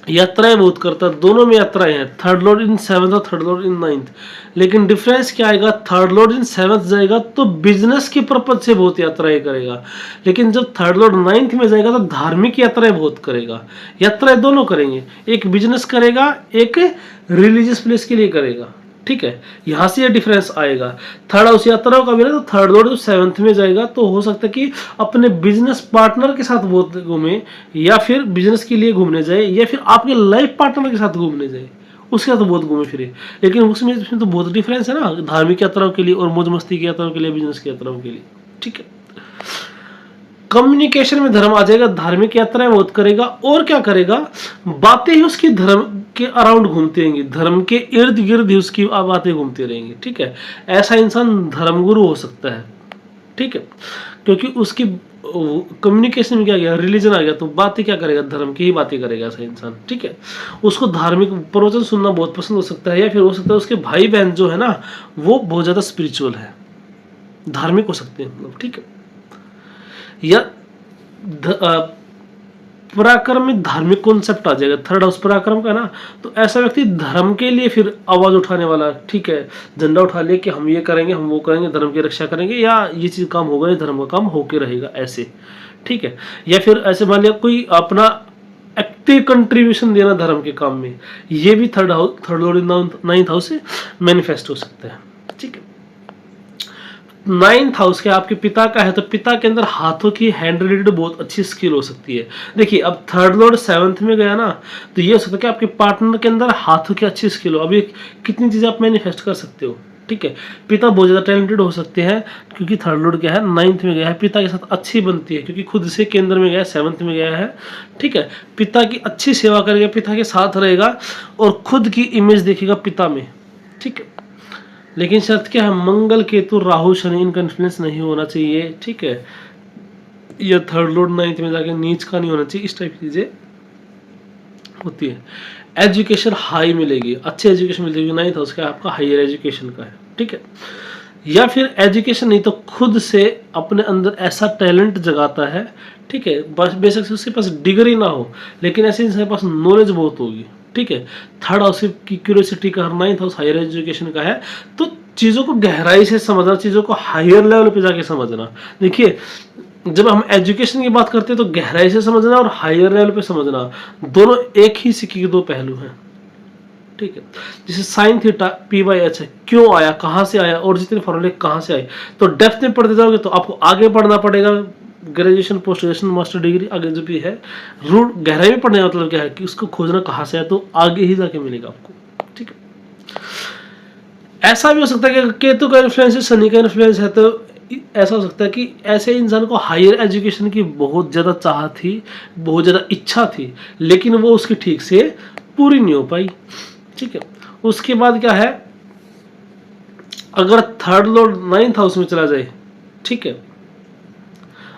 यात्राएं बहुत करता है, दोनों में यात्राएं हैं, 3rd लॉर्ड इन 7th और 3rd लॉर्ड इन 9th। लेकिन डिफरेंस क्या आएगा, 3rd लॉर्ड इन 7th जाएगा तो बिजनेस के पर्पज से बहुत यात्राएं करेगा, लेकिन जब 3rd लॉर्ड 9th में जाएगा तो धार्मिक यात्राएं बहुत करेगा। यात्राएं दोनों करेंगे, एक बिजनेस करेगा, एक रिलीजियस प्लेस के लिए करेगा, ठीक है। यहाँ से ये डिफरेंस आएगा। 3rd हाउस यात्राओं का भी ना, तो 3rd लॉर्ड जब 7th में जाएगा तो हो सकता है कि अपने बिजनेस पार्टनर के साथ बहुत घूमे, या फिर बिजनेस के लिए घूमने जाए, या फिर आपके लाइफ पार्टनर के साथ घूमने जाए, उसके साथ तो बहुत घूमे फिरे। लेकिन उसमें तो बहुत डिफरेंस है ना, धार्मिक यात्राओं के लिए और मौज मस्ती की यात्राओं के लिए, बिजनेस की यात्राओं के लिए, ठीक है। कम्युनिकेशन में धर्म आ जाएगा, धार्मिक यात्राएं बहुत करेगा, और क्या करेगा, बातें ही उसकी धर्म के अराउंड घूमती रहेंगी, धर्म के इर्द गिर्द ही उसकी बातें घूमती रहेंगी। ठीक है, ऐसा इंसान धर्मगुरु हो सकता है। ठीक है, क्योंकि उसकी कम्युनिकेशन में क्या गया, रिलीजन आ गया, तो बातें क्या करेगा, धर्म की ही बातें करेगा ऐसा इंसान। ठीक है, उसको धार्मिक प्रवचन सुनना बहुत पसंद हो सकता है, या फिर हो सकता है उसके भाई बहन जो है ना वो बहुत ज़्यादा स्पिरिचुअल है, धार्मिक हो सकते हैं मतलब। ठीक है, या पराक्रम में धार्मिक कॉन्सेप्ट आ जाएगा, थर्ड हाउस पराक्रम का ना, तो ऐसा व्यक्ति धर्म के लिए फिर आवाज उठाने वाला। ठीक है, झंडा उठा ले कि हम ये करेंगे, हम वो करेंगे, धर्म की रक्षा करेंगे, या ये चीज काम होगा, ये धर्म का काम होके रहेगा ऐसे। ठीक है, या फिर ऐसे मान लिया कोई अपना एक्टिव कंट्रीब्यूशन देना धर्म के काम में, ये भी थर्ड लॉर्ड नाइन्थ हाउस से मैनिफेस्ट हो सकता है। ठीक है, नाइन्थ हाउस के आपके पिता का है, तो पिता के अंदर हाथों की हैंड रिलेटेड बहुत अच्छी स्किल हो सकती है। देखिए, अब थर्ड लॉर्ड सेवंथ में गया ना, तो ये हो सकता है कि आपके पार्टनर के अंदर हाथों की अच्छी स्किल हो। अभी कितनी चीजें आप मैनिफेस्ट कर सकते हो। ठीक है, पिता बहुत ज्यादा टैलेंटेड हो सकते हैं, क्योंकि थर्ड लॉर्ड क्या है, नाइन्थ में गया है, पिता के साथ अच्छी बनती है, क्योंकि खुद से केंद्र में गया है, सेवंथ में गया है। ठीक है, पिता की अच्छी सेवा करेगा, पिता के साथ रहेगा, और खुद की इमेज देखेगा पिता में। ठीक है, लेकिन शर्त क्या है, मंगल केतु राहु शनि इनका इन्फ्लुएंस नहीं होना चाहिए। ठीक है, या थर्ड लॉर्ड नाइन्थ में जाके नीच का नहीं होना चाहिए, इस टाइप की चीजें होती है। एजुकेशन हाई मिलेगी, अच्छी एजुकेशन मिलेगी, नाइन्थ हाउस का आपका हायर एजुकेशन का है। ठीक है, या फिर एजुकेशन नहीं तो खुद से अपने अंदर ऐसा टैलेंट जगाता है। ठीक है, बस बेशक से उसके पास डिग्री ना हो, लेकिन ऐसे इंसान के पास नॉलेज बहुत होगी। ठीक है, थर्ड हाउस की क्यूरियोसिटी का, नाइन्थ हाउस हायर एजुकेशन का है, तो चीज़ों को गहराई से समझना, चीज़ों को हायर लेवल पे जाके समझना। देखिए, जब हम एजुकेशन की बात करते हैं तो गहराई से समझना और हायर लेवल पे समझना, दोनों एक ही सिक्के के दो पहलू हैं। ठीक है, जैसे sine theta P by H है, क्यों आया, कहाँ से आया, और जितने फॉर्मूले कहाँ से आए, तो डेप्थ में पढ़ते जाओगे तो आपको आगे पढ़ना पड़ेगा, graduation post graduation master degree आगे जो भी है, रूट गहराई में पढ़ने का मतलब क्या है कि उसको खोजना कहाँ से है, तो आगे ही जाके मिलेगा आपको। ठीक है, ऐसा भी हो सकता है कि केतु का इन्फ्लुएंस है, शनि का इन्फ्लुएंस है, तो ऐसा हो सकता है कि ऐसे इंसान को हायर एजुकेशन की बहुत ज़्यादा चाह थी, बहुत ज़्यादा इच्छा थी, लेकिन वो उसकी ठीक से पूरी नहीं हो पाई। ठीक है, उसके बाद क्या है, अगर थर्ड लॉर्ड नाइन्थ हाउस में चला जाए। ठीक है,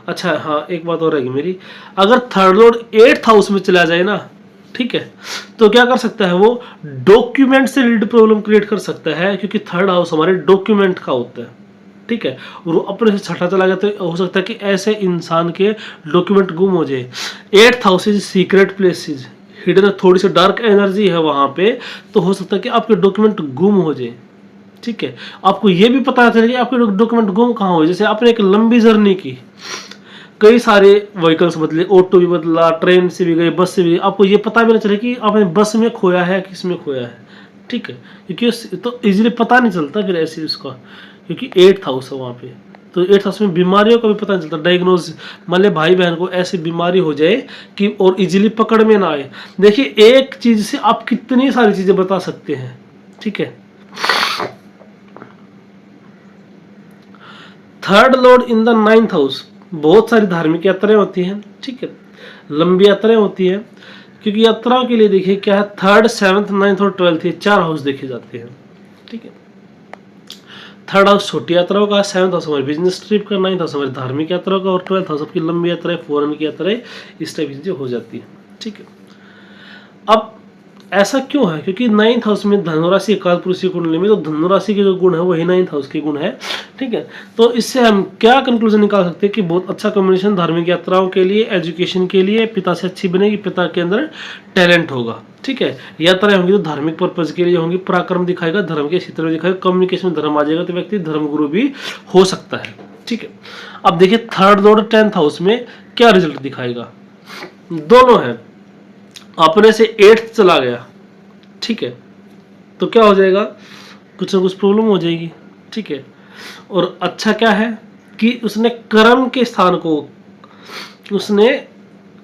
अच्छा हाँ, एक बात और रहेगी मेरी, अगर थर्ड लॉर्ड एट्थ हाउस में चला जाए ना, ठीक है, तो क्या कर सकता है, वो डॉक्यूमेंट से रिलेटेड प्रॉब्लम क्रिएट कर सकता है, क्योंकि थर्ड हाउस हमारे डॉक्यूमेंट का होता है। ठीक है, और वो अपने से छठा चला गया, तो हो सकता है कि ऐसे इंसान के डॉक्यूमेंट गुम हो जाए। Eighth house is secret places, hidden, थोड़ी सी डार्क एनर्जी है वहां पे, तो हो सकता है कि आपके डॉक्यूमेंट गुम हो जाए। ठीक है, आपको ये भी पता चले कि आपके डॉक्यूमेंट गुम कहाँ हुए। जैसे आपने एक लंबी जर्नी की, कई सारे व्हीकल्स बदले, ऑटो भी बदला, ट्रेन से भी गए, बस से भी गए, आपको ये पता भी ना चले कि आपने बस में खोया है, किस में खोया है। ठीक है, क्योंकि तो इजीली पता नहीं चलता फिर ऐसे उसका, क्योंकि एट्थ हाउस है वहाँ पे, तो एट्थ हाउस में बीमारियों का भी पता नहीं चलता, डायग्नोज, मान ले भाई बहन को ऐसी बीमारी हो जाए कि और इजीली पकड़ में ना आए। देखिए, एक चीज से आप कितनी सारी चीजें बता सकते हैं। ठीक है, third Lord in the ninth house, बहुत सारी धार्मिक यात्राएं होती हैं। ठीक है, लंबी यात्राएं होती हैं, क्योंकि यात्राओं के लिए देखिए क्या है, थर्ड सेवंथ नाइन्थ और ट्वेल्थ, ये चार हाउस देखे जाते हैं। ठीक है, थर्ड हाउस छोटी यात्राओं का, सेवंथ हाउस हमारी बिजनेस ट्रिप का, नाइन्थ हाउस हमारी धार्मिक यात्राओं का, और ट्वेल्थ हाउस आपकी लंबी यात्राएं, फॉरेन की यात्राएं, इस टाइप की चीजें हो जाती है। ठीक है, अब ऐसा क्यों है, क्योंकि नाइन्थ हाउस में धनुराशि काल पुरुष की कुंडली में, तो धनुराशि के जो गुण है वही नाइन्थ हाउस के गुण है। ठीक है, तो इससे हम क्या कंक्लूजन निकाल सकते हैं कि बहुत अच्छा कॉम्बिनेशन धार्मिक यात्राओं के लिए, एजुकेशन के लिए, पिता से अच्छी बनेगी, पिता के अंदर टैलेंट होगा। ठीक है, यात्राएं होंगी तो धार्मिक पर्पज के लिए होंगी, पराक्रम दिखाएगा, धर्म के क्षेत्र में दिखाएगा, कम्युनिकेशन में धर्म आ जाएगा, तो व्यक्ति धर्मगुरु भी हो सकता है। ठीक है, अब देखिए थर्ड लॉर्ड टेंथ हाउस में क्या रिजल्ट दिखाएगा, दोनों है, अपने से एट्थ चला गया। ठीक है, तो क्या हो जाएगा, कुछ ना कुछ प्रॉब्लम हो जाएगी। ठीक है, और अच्छा क्या है कि उसने कर्म के स्थान को, उसने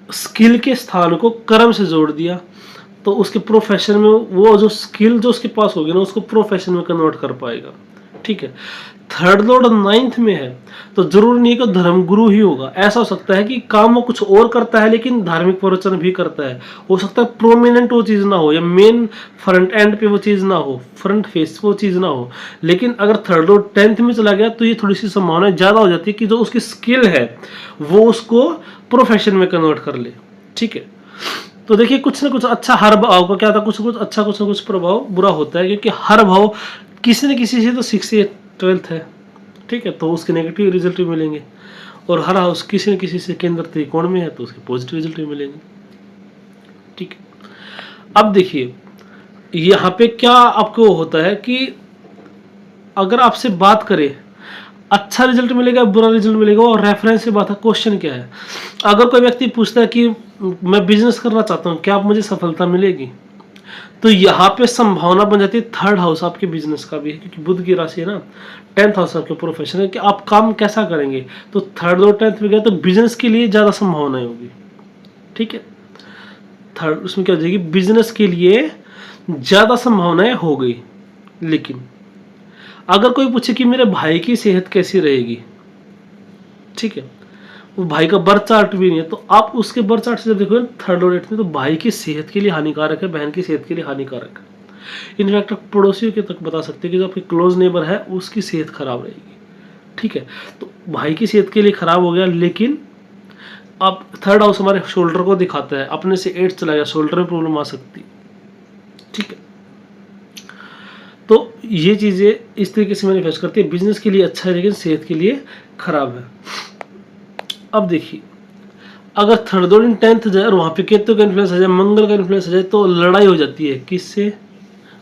स्किल के स्थान को कर्म से जोड़ दिया, तो उसके प्रोफेशन में वो जो स्किल जो उसके पास होगी ना, उसको प्रोफेशन में कन्वर्ट कर पाएगा। ठीक है। थर्ड लॉर्ड 9th में है तो जरूरी नहीं कि धर्मगुरु ही होगा, ऐसा हो सकता है कि काम वो कुछ और करता है लेकिन धार्मिक प्रवचन भी करता है। हो सकता है प्रोमिनेंट वो चीज ना हो या मेन फ्रंट एंड पे वो चीज ना हो, फ्रंट फेस वो चीज ना हो, लेकिन अगर थर्ड लॉर्ड 10th में चला गया तो ये थोड़ी सी संभावना ज्यादा हो जाती है कि जो उसकी स्किल है वो उसको प्रोफेशन में कन्वर्ट कर ले। ठीक है, तो देखिए कुछ ना कुछ अच्छा हर भाव का क्या था, कुछ ना कुछ अच्छा कुछ ना कुछ प्रभाव बुरा होता है, क्योंकि हर भाव किसी न किसी से तो 6 या 12th है। ठीक है, तो उसके नेगेटिव रिजल्ट भी मिलेंगे, और हर हाउस किसी न किसी से केंद्र त्रिकोण में है तो उसके पॉजिटिव रिजल्ट भी मिलेंगे। ठीक है, अब देखिए यहाँ पे क्या आपको होता है कि अगर आपसे बात करें अच्छा रिजल्ट मिलेगा बुरा रिजल्ट मिलेगा, और रेफरेंस से बात है, क्वेश्चन क्या है। अगर कोई व्यक्ति पूछता है कि मैं बिजनेस करना चाहता हूँ, क्या आप मुझे सफलता मिलेगी, तो यहाँ पे संभावना बन जाती है थर्ड हाउस आपके बिजनेस का भी है, क्योंकि बुध की राशि है ना, 10th हाउस आपके प्रोफेशन है कि आप काम कैसा करेंगे, तो थर्ड और 10th में गया तो बिजनेस के लिए ज्यादा संभावनाएं होगी। ठीक है, थर्ड उसमें क्या हो जाएगी, बिजनेस के लिए ज्यादा संभावनाएं हो गई। लेकिन अगर कोई पूछे कि मेरे भाई की सेहत कैसी रहेगी, ठीक है, वो भाई का बर्थ चार्ट भी नहीं है, तो आप उसके बर्थ चार्ट से जब देखोगे थर्ड और 8th में, तो भाई की सेहत के लिए हानिकारक है, बहन की सेहत के लिए हानिकारक है। इनफैक्ट आप पड़ोसियों के तक बता सकते हैं कि जो आपके क्लोज नेबर है उसकी सेहत खराब रहेगी। ठीक है, तो भाई की सेहत के लिए खराब हो गया, लेकिन अब थर्ड हाउस हमारे शोल्डर को दिखाता है, अपने से 8 चला गया, शोल्डर में प्रॉब्लम आ सकती है। ठीक है, तो ये चीजें इस तरीके से मैनिफेस्ट करती है, बिजनेस के लिए अच्छा है लेकिन सेहत के लिए खराब है। अब देखिए अगर थर्ड और 10th जाए और वहां पे केतु का इन्फ्लुएंस आ जाए, मंगल का इन्फ्लुएंस आ जाए, तो लड़ाई हो जाती है किससे,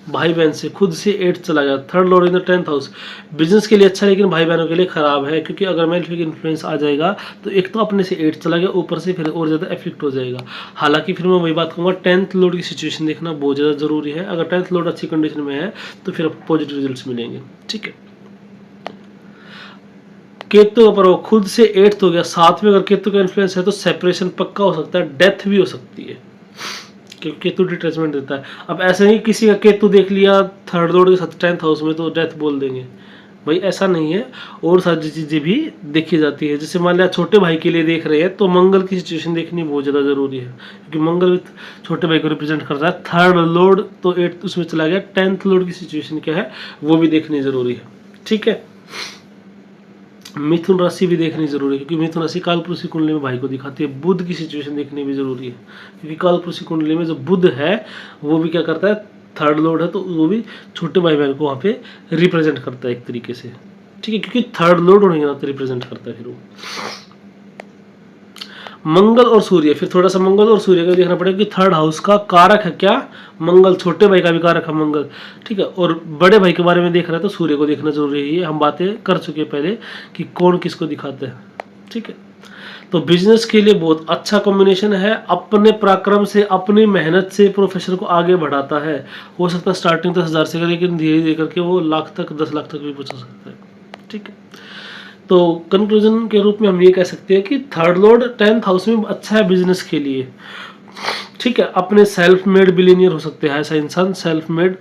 भाई बहन से। खुद से 8 चला गया, third Lord in the 10th house, business के लिए अच्छा लेकिन भाई बहनों के लिए खराब है, क्योंकि अगर मेलेफिक इन्फ्लुएंस आ जाएगा तो एक तो अपने से 8 चला गया, ऊपर से फिर और ज्यादा इफेक्ट हो जाएगा। हालांकि फिर मैं वही बात कहूंगा, 10th लॉर्ड की सिचुएशन देखना बहुत ज्यादा जरूरी है। अगर 10th लॉर्ड अच्छी कंडीशन में है तो फिर आपको पॉजिटिव रिजल्ट मिलेंगे। ठीक है, केतु पर वो खुद से 8th हो गया, साथ में अगर केतु का इन्फ्लुएंस है तो सेपरेशन पक्का हो सकता है, डेथ भी हो सकती है, क्योंकि केतु डिटैचमेंट देता है। अब ऐसे नहीं किसी का केतु देख लिया थर्ड लॉर्ड के साथ 10th हाउस में तो डेथ बोल देंगे, भाई ऐसा नहीं है, और सारी चीजें भी देखी जाती है। जैसे मान लिया छोटे भाई के लिए देख रहे हैं तो मंगल की सिचुएशन देखनी बहुत ज्यादा जरूरी है, क्योंकि मंगल छोटे भाई को रिप्रेजेंट करता है। थर्ड लॉर्ड तो 8th उसमें चला गया, 10th लॉर्ड की सिचुएशन क्या है वो भी देखनी जरूरी है। ठीक है, मिथुन राशि भी देखनी जरूरी है, क्योंकि मिथुन राशि कालपुरुषी कुंडली में भाई को दिखाती है। बुध की सिचुएशन देखनी भी जरूरी है, क्योंकि कालपुरुषी कुंडली में जो बुध है वो भी क्या करता है, थर्ड लॉर्ड है, तो वो भी छोटे भाई बहन को वहां पे रिप्रेजेंट करता है एक तरीके से। ठीक है, क्योंकि थर्ड लॉर्ड होने के नाते रिप्रेजेंट करता है। फिर वो मंगल और सूर्य, फिर थोड़ा सा मंगल और सूर्य का देखना पड़ेगा कि थर्ड हाउस का कारक है क्या, मंगल, छोटे भाई का भी कारक है मंगल। ठीक है, और बड़े भाई के बारे में देख रहा है तो सूर्य को देखना जरूरी है। हम बातें कर चुके पहले कि कौन किसको दिखाते हैं। ठीक है, तो बिजनेस के लिए बहुत अच्छा कॉम्बिनेशन है, अपने पराक्रम से अपनी मेहनत से प्रोफेशन को आगे बढ़ाता है। हो सकता है स्टार्टिंग 10,000 से, लेकिन धीरे धीरे करके वो लाख तक 10 लाख तक भी पहुंच सकता है। ठीक है, तो कंक्लूजन के रूप में हम ये कह सकते हैं कि थर्ड लॉर्ड 10th हाउस में अच्छा है बिजनेस के लिए। ठीक है, अपने सेल्फ मेड बिलियनियर हो सकते हैं, ऐसा इंसान सेल्फ मेड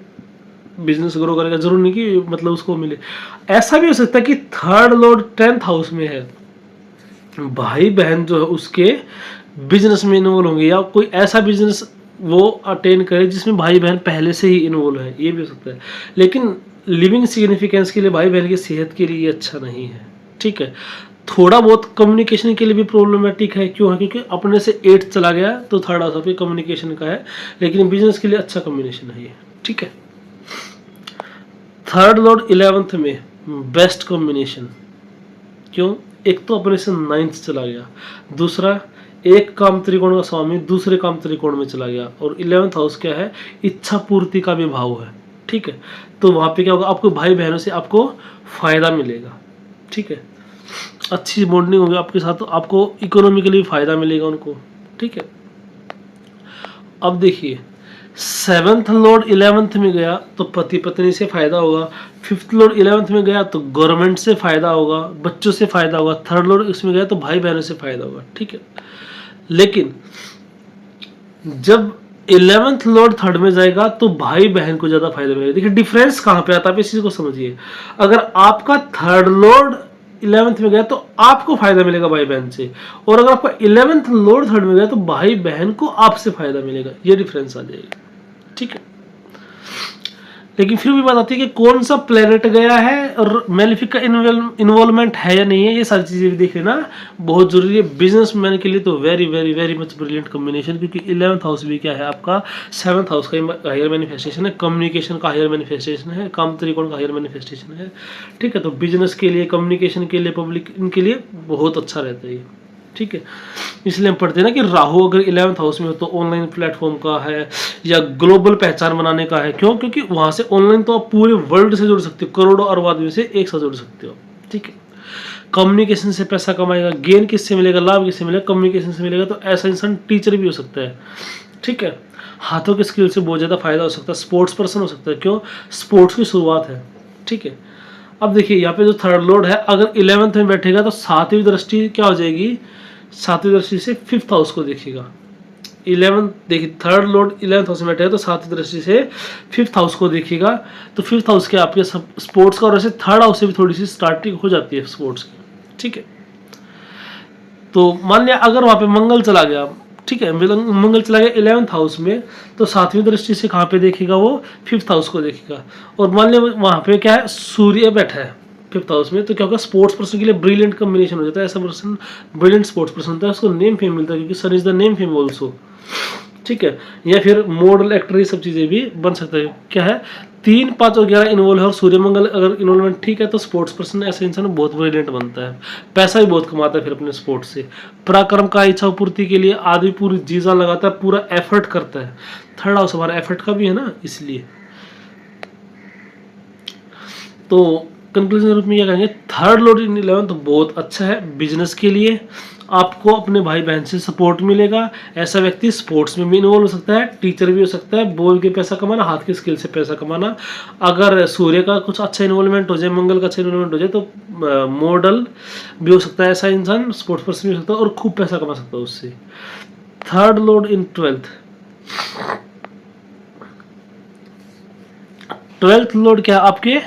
बिजनेस ग्रो करेगा, जरूर नहीं कि मतलब उसको मिले। ऐसा भी हो सकता है कि थर्ड लॉर्ड 10th हाउस में है, भाई बहन जो है उसके बिजनेस में इन्वॉल्व होंगे, या कोई ऐसा बिजनेस वो अटेन करे जिसमें भाई बहन पहले से ही इन्वॉल्व है, ये भी हो सकता है। लेकिन लिविंग सिग्निफिकेंस के लिए भाई बहन की सेहत के लिए ये अच्छा नहीं है। ठीक है, थोड़ा बहुत कम्युनिकेशन के लिए भी प्रॉब्लमेटिक है। क्यों है, क्योंकि अपने से 8 चला गया तो थर्ड हाउस पे कम्युनिकेशन का है, लेकिन बिजनेस के लिए अच्छा कम्युनिकेशन है ये। ठीक है, थर्ड लॉर्ड 11th में बेस्ट कॉम्बिनेशन। क्यों, एक तो अपने से 9th चला गया, दूसरा एक काम त्रिकोण का स्वामी दूसरे काम त्रिकोण में चला गया, और 11th हाउस क्या है, इच्छा पूर्ति का भी भाव है। ठीक है, तो वहां पे क्या होगा, आपको भाई बहनों से आपको फायदा मिलेगा। ठीक है, अच्छी बॉन्डिंग होगी आपके साथ, तो आपको इकोनॉमिकली फायदा मिलेगा उनको। ठीक है, अब देखिए 7th लॉर्ड 11th में गया तो पति पत्नी से फायदा होगा, 5th लॉर्ड 11th में गया तो गवर्नमेंट से फायदा होगा, बच्चों से फायदा होगा, थर्ड लॉर्ड इसमें गया तो भाई बहनों से फायदा होगा। ठीक है, लेकिन जब 11th लॉर्ड थर्ड में जाएगा तो भाई बहन को ज्यादा फायदा मिलेगा। देखिए डिफरेंस कहां पे आता है, आप इस चीज को समझिए। अगर आपका थर्ड लॉर्ड 11th में गया तो आपको फायदा मिलेगा भाई बहन से, और अगर आपका 11th लॉर्ड थर्ड में गया तो भाई बहन को आपसे फायदा मिलेगा। ये डिफरेंस आ जाएगा, ठीक है। लेकिन फिर भी बात आती है कि कौन सा प्लेनेट गया है और मेलेफिक का इन्वॉल्वमेंट है या नहीं है, ये सारी चीजें भी देख लेना बहुत जरूरी है। बिजनेसमैन के लिए तो very very very much brilliant combination, क्योंकि 11th हाउस भी क्या है आपका 7th हाउस का हायर मैनिफेस्टेशन है, कम्युनिकेशन का हायर मैनिफेस्टेशन है, काम त्रिकोण का हायर मैनिफेस्टेशन है, ठीक है। तो बिजनेस के लिए, कम्युनिकेशन के लिए, पब्लिक इनके लिए बहुत अच्छा रहता है ये, ठीक है। इसलिए हम पढ़ते हैं ना कि राहु अगर 11th हाउस में हो तो ऑनलाइन प्लेटफॉर्म का है या ग्लोबल पहचान बनाने का है। क्यों? क्योंकि वहां से ऑनलाइन तो आप पूरे वर्ल्ड से जुड़ सकते हो, करोड़ों अरब आदमी से एक साथ जुड़ सकते हो, ठीक है। कम्युनिकेशन से पैसा कमाएगा, गेन किससे मिलेगा, लाभ किससे मिलेगा, कम्युनिकेशन से मिलेगा। तो ऐसा इंसान टीचर भी हो सकता है, ठीक है। हाथों के स्किल से बहुत ज्यादा फायदा हो सकता है, स्पोर्ट्स पर्सन हो सकता है। क्यों? स्पोर्ट्स की शुरुआत है, ठीक है। अब देखिए यहाँ पे जो थर्ड लॉर्ड है अगर 11th में बैठेगा तो सातवीं दृष्टि क्या हो जाएगी, सातवीं दृष्टि से 5th हाउस को देखेगा। 11th देखिए थर्ड लॉर्ड 11th हाउस में बैठेगा तो सातवीं दृष्टि से 5th हाउस को देखेगा। तो 5th हाउस के आपके स्पोर्ट्स का, और वैसे थर्ड हाउस से भी थोड़ी सी स्टार्टिंग हो जाती है स्पोर्ट्स की, ठीक है। तो मान लिया अगर वहां पे मंगल चला गया, ठीक है, मंगल चला गया 11th हाउस में, तो सातवीं दृष्टि से कहाँ पे देखेगा वो 5th हाउस को देखेगा। और मान लिया वहां पे क्या है, सूर्य बैठा है 5th हाउस में, तो क्या होगा, स्पोर्ट्स पर्सन के लिए ब्रिलियंट कॉम्बिनेशन हो जाता है। ऐसा पर्सन ब्रिलियंट स्पोर्ट्स पर्सन होता है, उसको नेम फेम मिलता है, क्योंकि son is the name fame also, ठीक है। या फिर मॉडल, एक्टर, ये सब चीजें भी बन सकता है। क्या है, 3, 5 और 11 इन्वॉल्व है, और सूर्य मंगल अगर इन्वॉल्वमेंट ठीक है तो स्पोर्ट्स पर्सन ऐसा इंसान बहुत ब्रिलियंट बनता है, पैसा भी बहुत कमाता है फिर अपने स्पोर्ट्स से। पराक्रम का, इच्छा पूर्ति के लिए आदमी पूरी जी जान लगाता है, पूरा एफर्ट करता है। थर्ड हाउस हमारा एफर्ट का भी है ना, इसलिए। तो कंक्लूजन रूप में क्या कहेंगे, थर्ड लॉर्ड इन 11th तो बहुत अच्छा है बिजनेस के लिए। आपको अपने भाई बहन से सपोर्ट मिलेगा। ऐसा व्यक्ति स्पोर्ट्स में भी इन्वॉल्व हो सकता है, टीचर भी हो सकता है, बोल के पैसा कमाना, हाथ के स्किल से पैसा कमाना। अगर सूर्य का कुछ अच्छा इन्वॉल्वमेंट हो जाए, मंगल का अच्छा इन्वॉल्वमेंट हो जाए, तो मॉडल भी हो सकता है ऐसा इंसान, स्पोर्ट्स पर्सन भी हो सकता है, और खूब पैसा कमा सकता है उससे। थर्ड लॉर्ड इन 12th लॉर्ड क्या आपके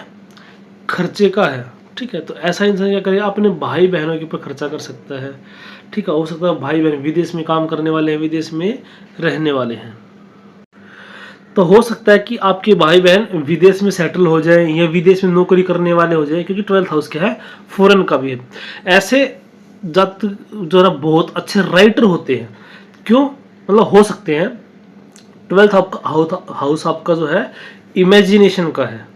खर्चे का है, ठीक है। तो ऐसा इंसान क्या करेगा, अपने भाई बहनों के ऊपर खर्चा कर सकता है, ठीक है। हो सकता है भाई बहन विदेश में काम करने वाले हैं, विदेश में रहने वाले हैं, तो हो सकता है कि आपके भाई बहन विदेश में सेटल हो जाए या विदेश में नौकरी करने वाले हो जाए, क्योंकि 12th हाउस क्या है, फॉरेन का भी है। ऐसे जात जो है बहुत अच्छे राइटर होते हैं। क्यों? मतलब हो सकते हैं। 12th हाउस आपका जो है इमेजिनेशन का है,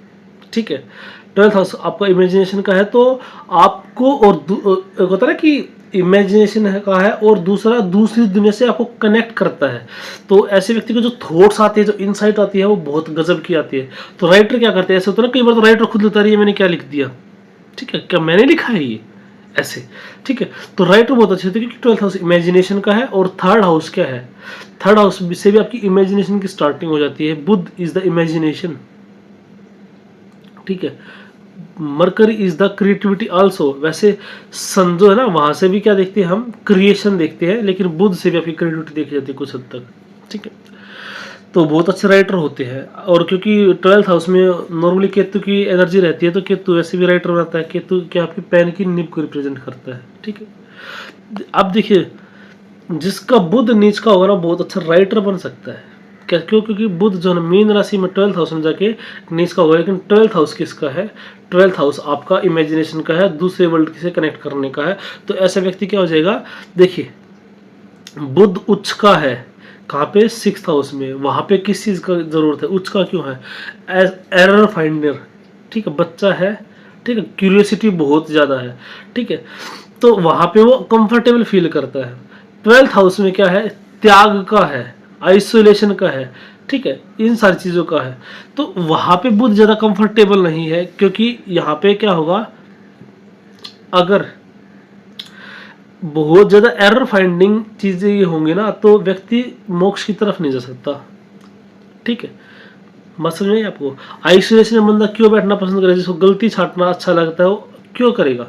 ठीक है। 12th हाउस आपका इमेजिनेशन का है, तो आपको और होता है ना कि इमेजिनेशन का है, और दूसरा दूसरी दुनिया से आपको कनेक्ट करता है। तो ऐसे व्यक्ति को जो थॉट्स आती है, जो इनसाइट आती है, वो बहुत गजब की आती है। तो राइटर क्या करते हैं, ऐसे होता है ना, कई बार तो राइटर खुद लिखता है, मैंने क्या लिख दिया, ठीक है, क्या मैंने लिखा है ये, ऐसे, ठीक है। तो राइटर बहुत अच्छे होते हैं, क्योंकि 12th हाउस इमेजिनेशन का है, और थर्ड हाउस क्या है, थर्ड हाउस से भी आपकी इमेजिनेशन की स्टार्टिंग हो जाती है। बुध इज द इमेजिनेशन, ठीक है। Mercury is the creativity also. वैसे सन जो है ना, वहां से भी क्या देखते हैं हम, क्रिएशन देखते हैं, लेकिन बुध से भी आपकी क्रिएटिविटी देखी जाती है कुछ हद तक, ठीक है। तो बहुत अच्छे राइटर होते हैं। और क्योंकि 12th हाउस में नॉर्मली केतु की एनर्जी रहती है, तो केतु वैसे भी राइटर बनाता है। केतु क्या आपकी पेन की निब को रिप्रेजेंट करता है, ठीक है। अब देखिए, जिसका बुध नीच का होगा ना, बहुत अच्छा राइटर बन सकता है। क्या? क्यों? क्योंकि बुध जो है मीन राशि में 12th हाउस में जाके नीच का होगा। लेकिन 12th हाउस किसका है? 12th हाउस आपका इमेजिनेशन का है, दूसरे वर्ल्ड से कनेक्ट करने का है। तो ऐसा व्यक्ति क्या हो जाएगा, देखिए बुध उच्च का है कहाँ पे, 6th हाउस में। वहां पे किस चीज का जरूरत है, उच्च का क्यों है? एरर फाइंडर, ठीक है, बच्चा है, ठीक है, क्यूरियोसिटी बहुत ज्यादा है, ठीक है। तो वहां पे वो कंफर्टेबल फील करता है। 12th हाउस में क्या है, त्याग का है, आइसोलेशन का है, ठीक है, इन सारी चीजों का है। तो वहां पे बुध ज्यादा कंफर्टेबल नहीं है, क्योंकि यहाँ पे क्या होगा, अगर बहुत ज्यादा एरर फाइंडिंग चीजें ये होंगी ना, तो व्यक्ति मोक्ष की तरफ नहीं जा सकता, ठीक है। मसला नहीं आपको, आइसोलेशन में बंदा क्यों बैठना पसंद करे, जिसको गलती छाटना अच्छा लगता है वो क्यों करेगा?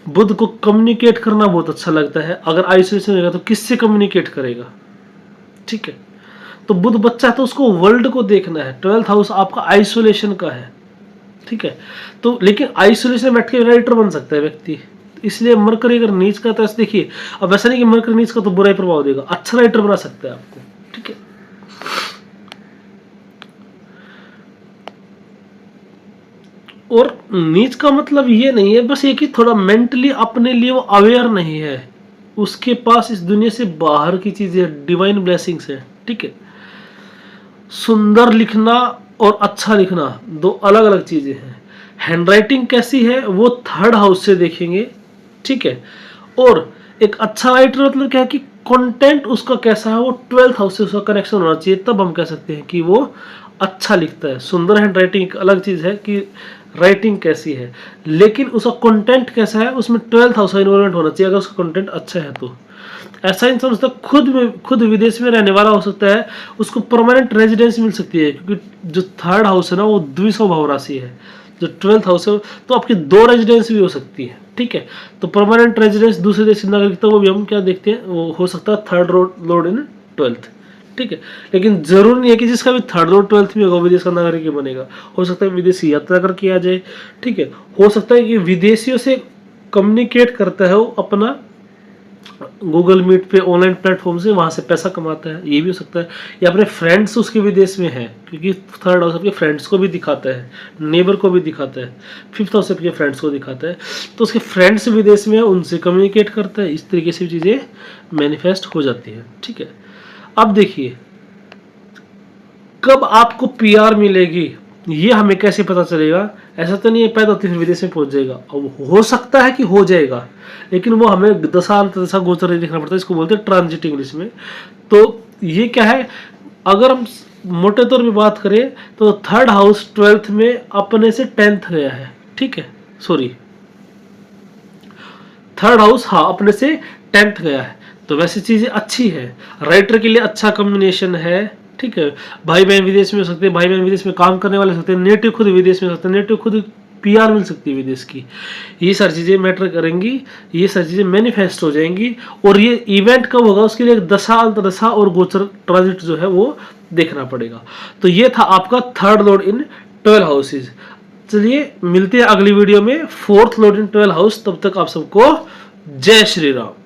बुध को कम्युनिकेट करना बहुत अच्छा लगता है। अगर आइसोलेशन रहेगा तो किससे कम्युनिकेट करेगा, ठीक है। तो बुध बच्चा है तो उसको वर्ल्ड को देखना है। 12th हाउस आपका आइसोलेशन का है, ठीक है। तो लेकिन आइसोलेशन में बैठ के राइटर बन सकता है व्यक्ति, इसलिए मरकरी अगर नीच का, तो ऐसे देखिए, अब ऐसा नहीं कि मरकरी नीच का तो बुरा ही प्रभाव देगा, अच्छा राइटर बना सकता है आपको, ठीक है। और नीच का मतलब ये नहीं है बस ये कि थोड़ा मेंटली अपने लिए वो अवेयर नहीं है, उसके पास इस दुनिया से बाहर की चीजें, डिवाइन ब्लेसिंग्स है, ठीक है। सुंदर लिखना और अच्छा लिखना दो अलग अलग चीजें हैं। हैंडराइटिंग कैसी है वो 3rd हाउस से देखेंगे, ठीक है। और एक अच्छा राइटर मतलब क्या है कि कंटेंट उसका कैसा है, वो 12th हाउस से उसका कनेक्शन होना चाहिए, तब हम कह सकते हैं कि वो अच्छा लिखता है। सुंदर हैंडराइटिंग एक अलग चीज है कि राइटिंग कैसी है, लेकिन उसका कंटेंट कैसा है उसमें 12th हाउस का इन्वॉल्वमेंट होना चाहिए, अगर उसका कंटेंट अच्छा है तो। ऐसा इंसान उसका खुद विदेश में रहने वाला हो सकता है, उसको परमानेंट रेजिडेंस मिल सकती है, क्योंकि जो 3rd हाउस है ना वो द्विस्वभाव राशि है, जो 12th हाउस है तो आपकी 2 रेजिडेंस भी हो सकती है, ठीक है। तो परमानेंट रेजिडेंस, दूसरे देश की नागरिकता, वो भी हम क्या देखते हैं, वो हो सकता है 3rd लॉर्ड इन 12th, ठीक है। लेकिन जरूर नहीं है कि जिसका भी 3rd लॉर्ड 12th में होगा विदेश का नागरिक ही बनेगा, हो सकता है विदेशी यात्रा करके आ जाए, ठीक है। हो सकता है कि विदेशियों से कम्युनिकेट करता है वो अपना गूगल मीट पे, ऑनलाइन प्लेटफॉर्म से, वहां से पैसा कमाता है, ये भी हो सकता है। या अपने फ्रेंड्स उसके विदेश में हैं, क्योंकि 3rd हाउस अपने फ्रेंड्स को भी दिखाता है, नेबर को भी दिखाता है, 5th हाउस अपने फ्रेंड्स को दिखाता है, तो उसके फ्रेंड्स विदेश में है, उनसे कम्युनिकेट करता है, इस तरीके से चीज़ें मैनिफेस्ट हो जाती है, ठीक है। अब देखिए कब आपको PR मिलेगी, ये हमें कैसे पता चलेगा। ऐसा तो नहीं है पैदा होते फिर विदेश में पहुंच जाएगा, अब हो सकता है कि हो जाएगा, लेकिन वो हमें दशा गोचर देखना पड़ता है, इसको बोलते हैं ट्रांजिट इंग्लिश में। तो ये क्या है, अगर हम मोटे तौर पे बात करें तो 3rd हाउस 12th में अपने से 10th गया है, ठीक है, सॉरी 3rd हाउस हाँ अपने से 10th गया है, तो वैसे चीजें अच्छी है, राइटर के लिए अच्छा कॉम्बिनेशन है, ठीक है। भाई बहन विदेश में हो सकते हैं, भाई बहन विदेश में काम करने वाले हो सकते हैं, नेटिव खुद विदेश में हो सकते हैं, नेटिव खुद PR मिल सकती है विदेश की, ये सारी चीजें मैटर करेंगी, ये सारी चीजें मैनिफेस्ट हो जाएंगी। और ये इवेंट कब होगा उसके लिए एक दशा, अंतरदशा और गोचर ट्रांजिट जो है वो देखना पड़ेगा। तो ये था आपका 3rd लॉर्ड इन 12 हाउसेज। चलिए मिलते हैं अगली वीडियो में 4th लॉर्ड इन 12 हाउस, तब तक आप सबको जय श्री राम।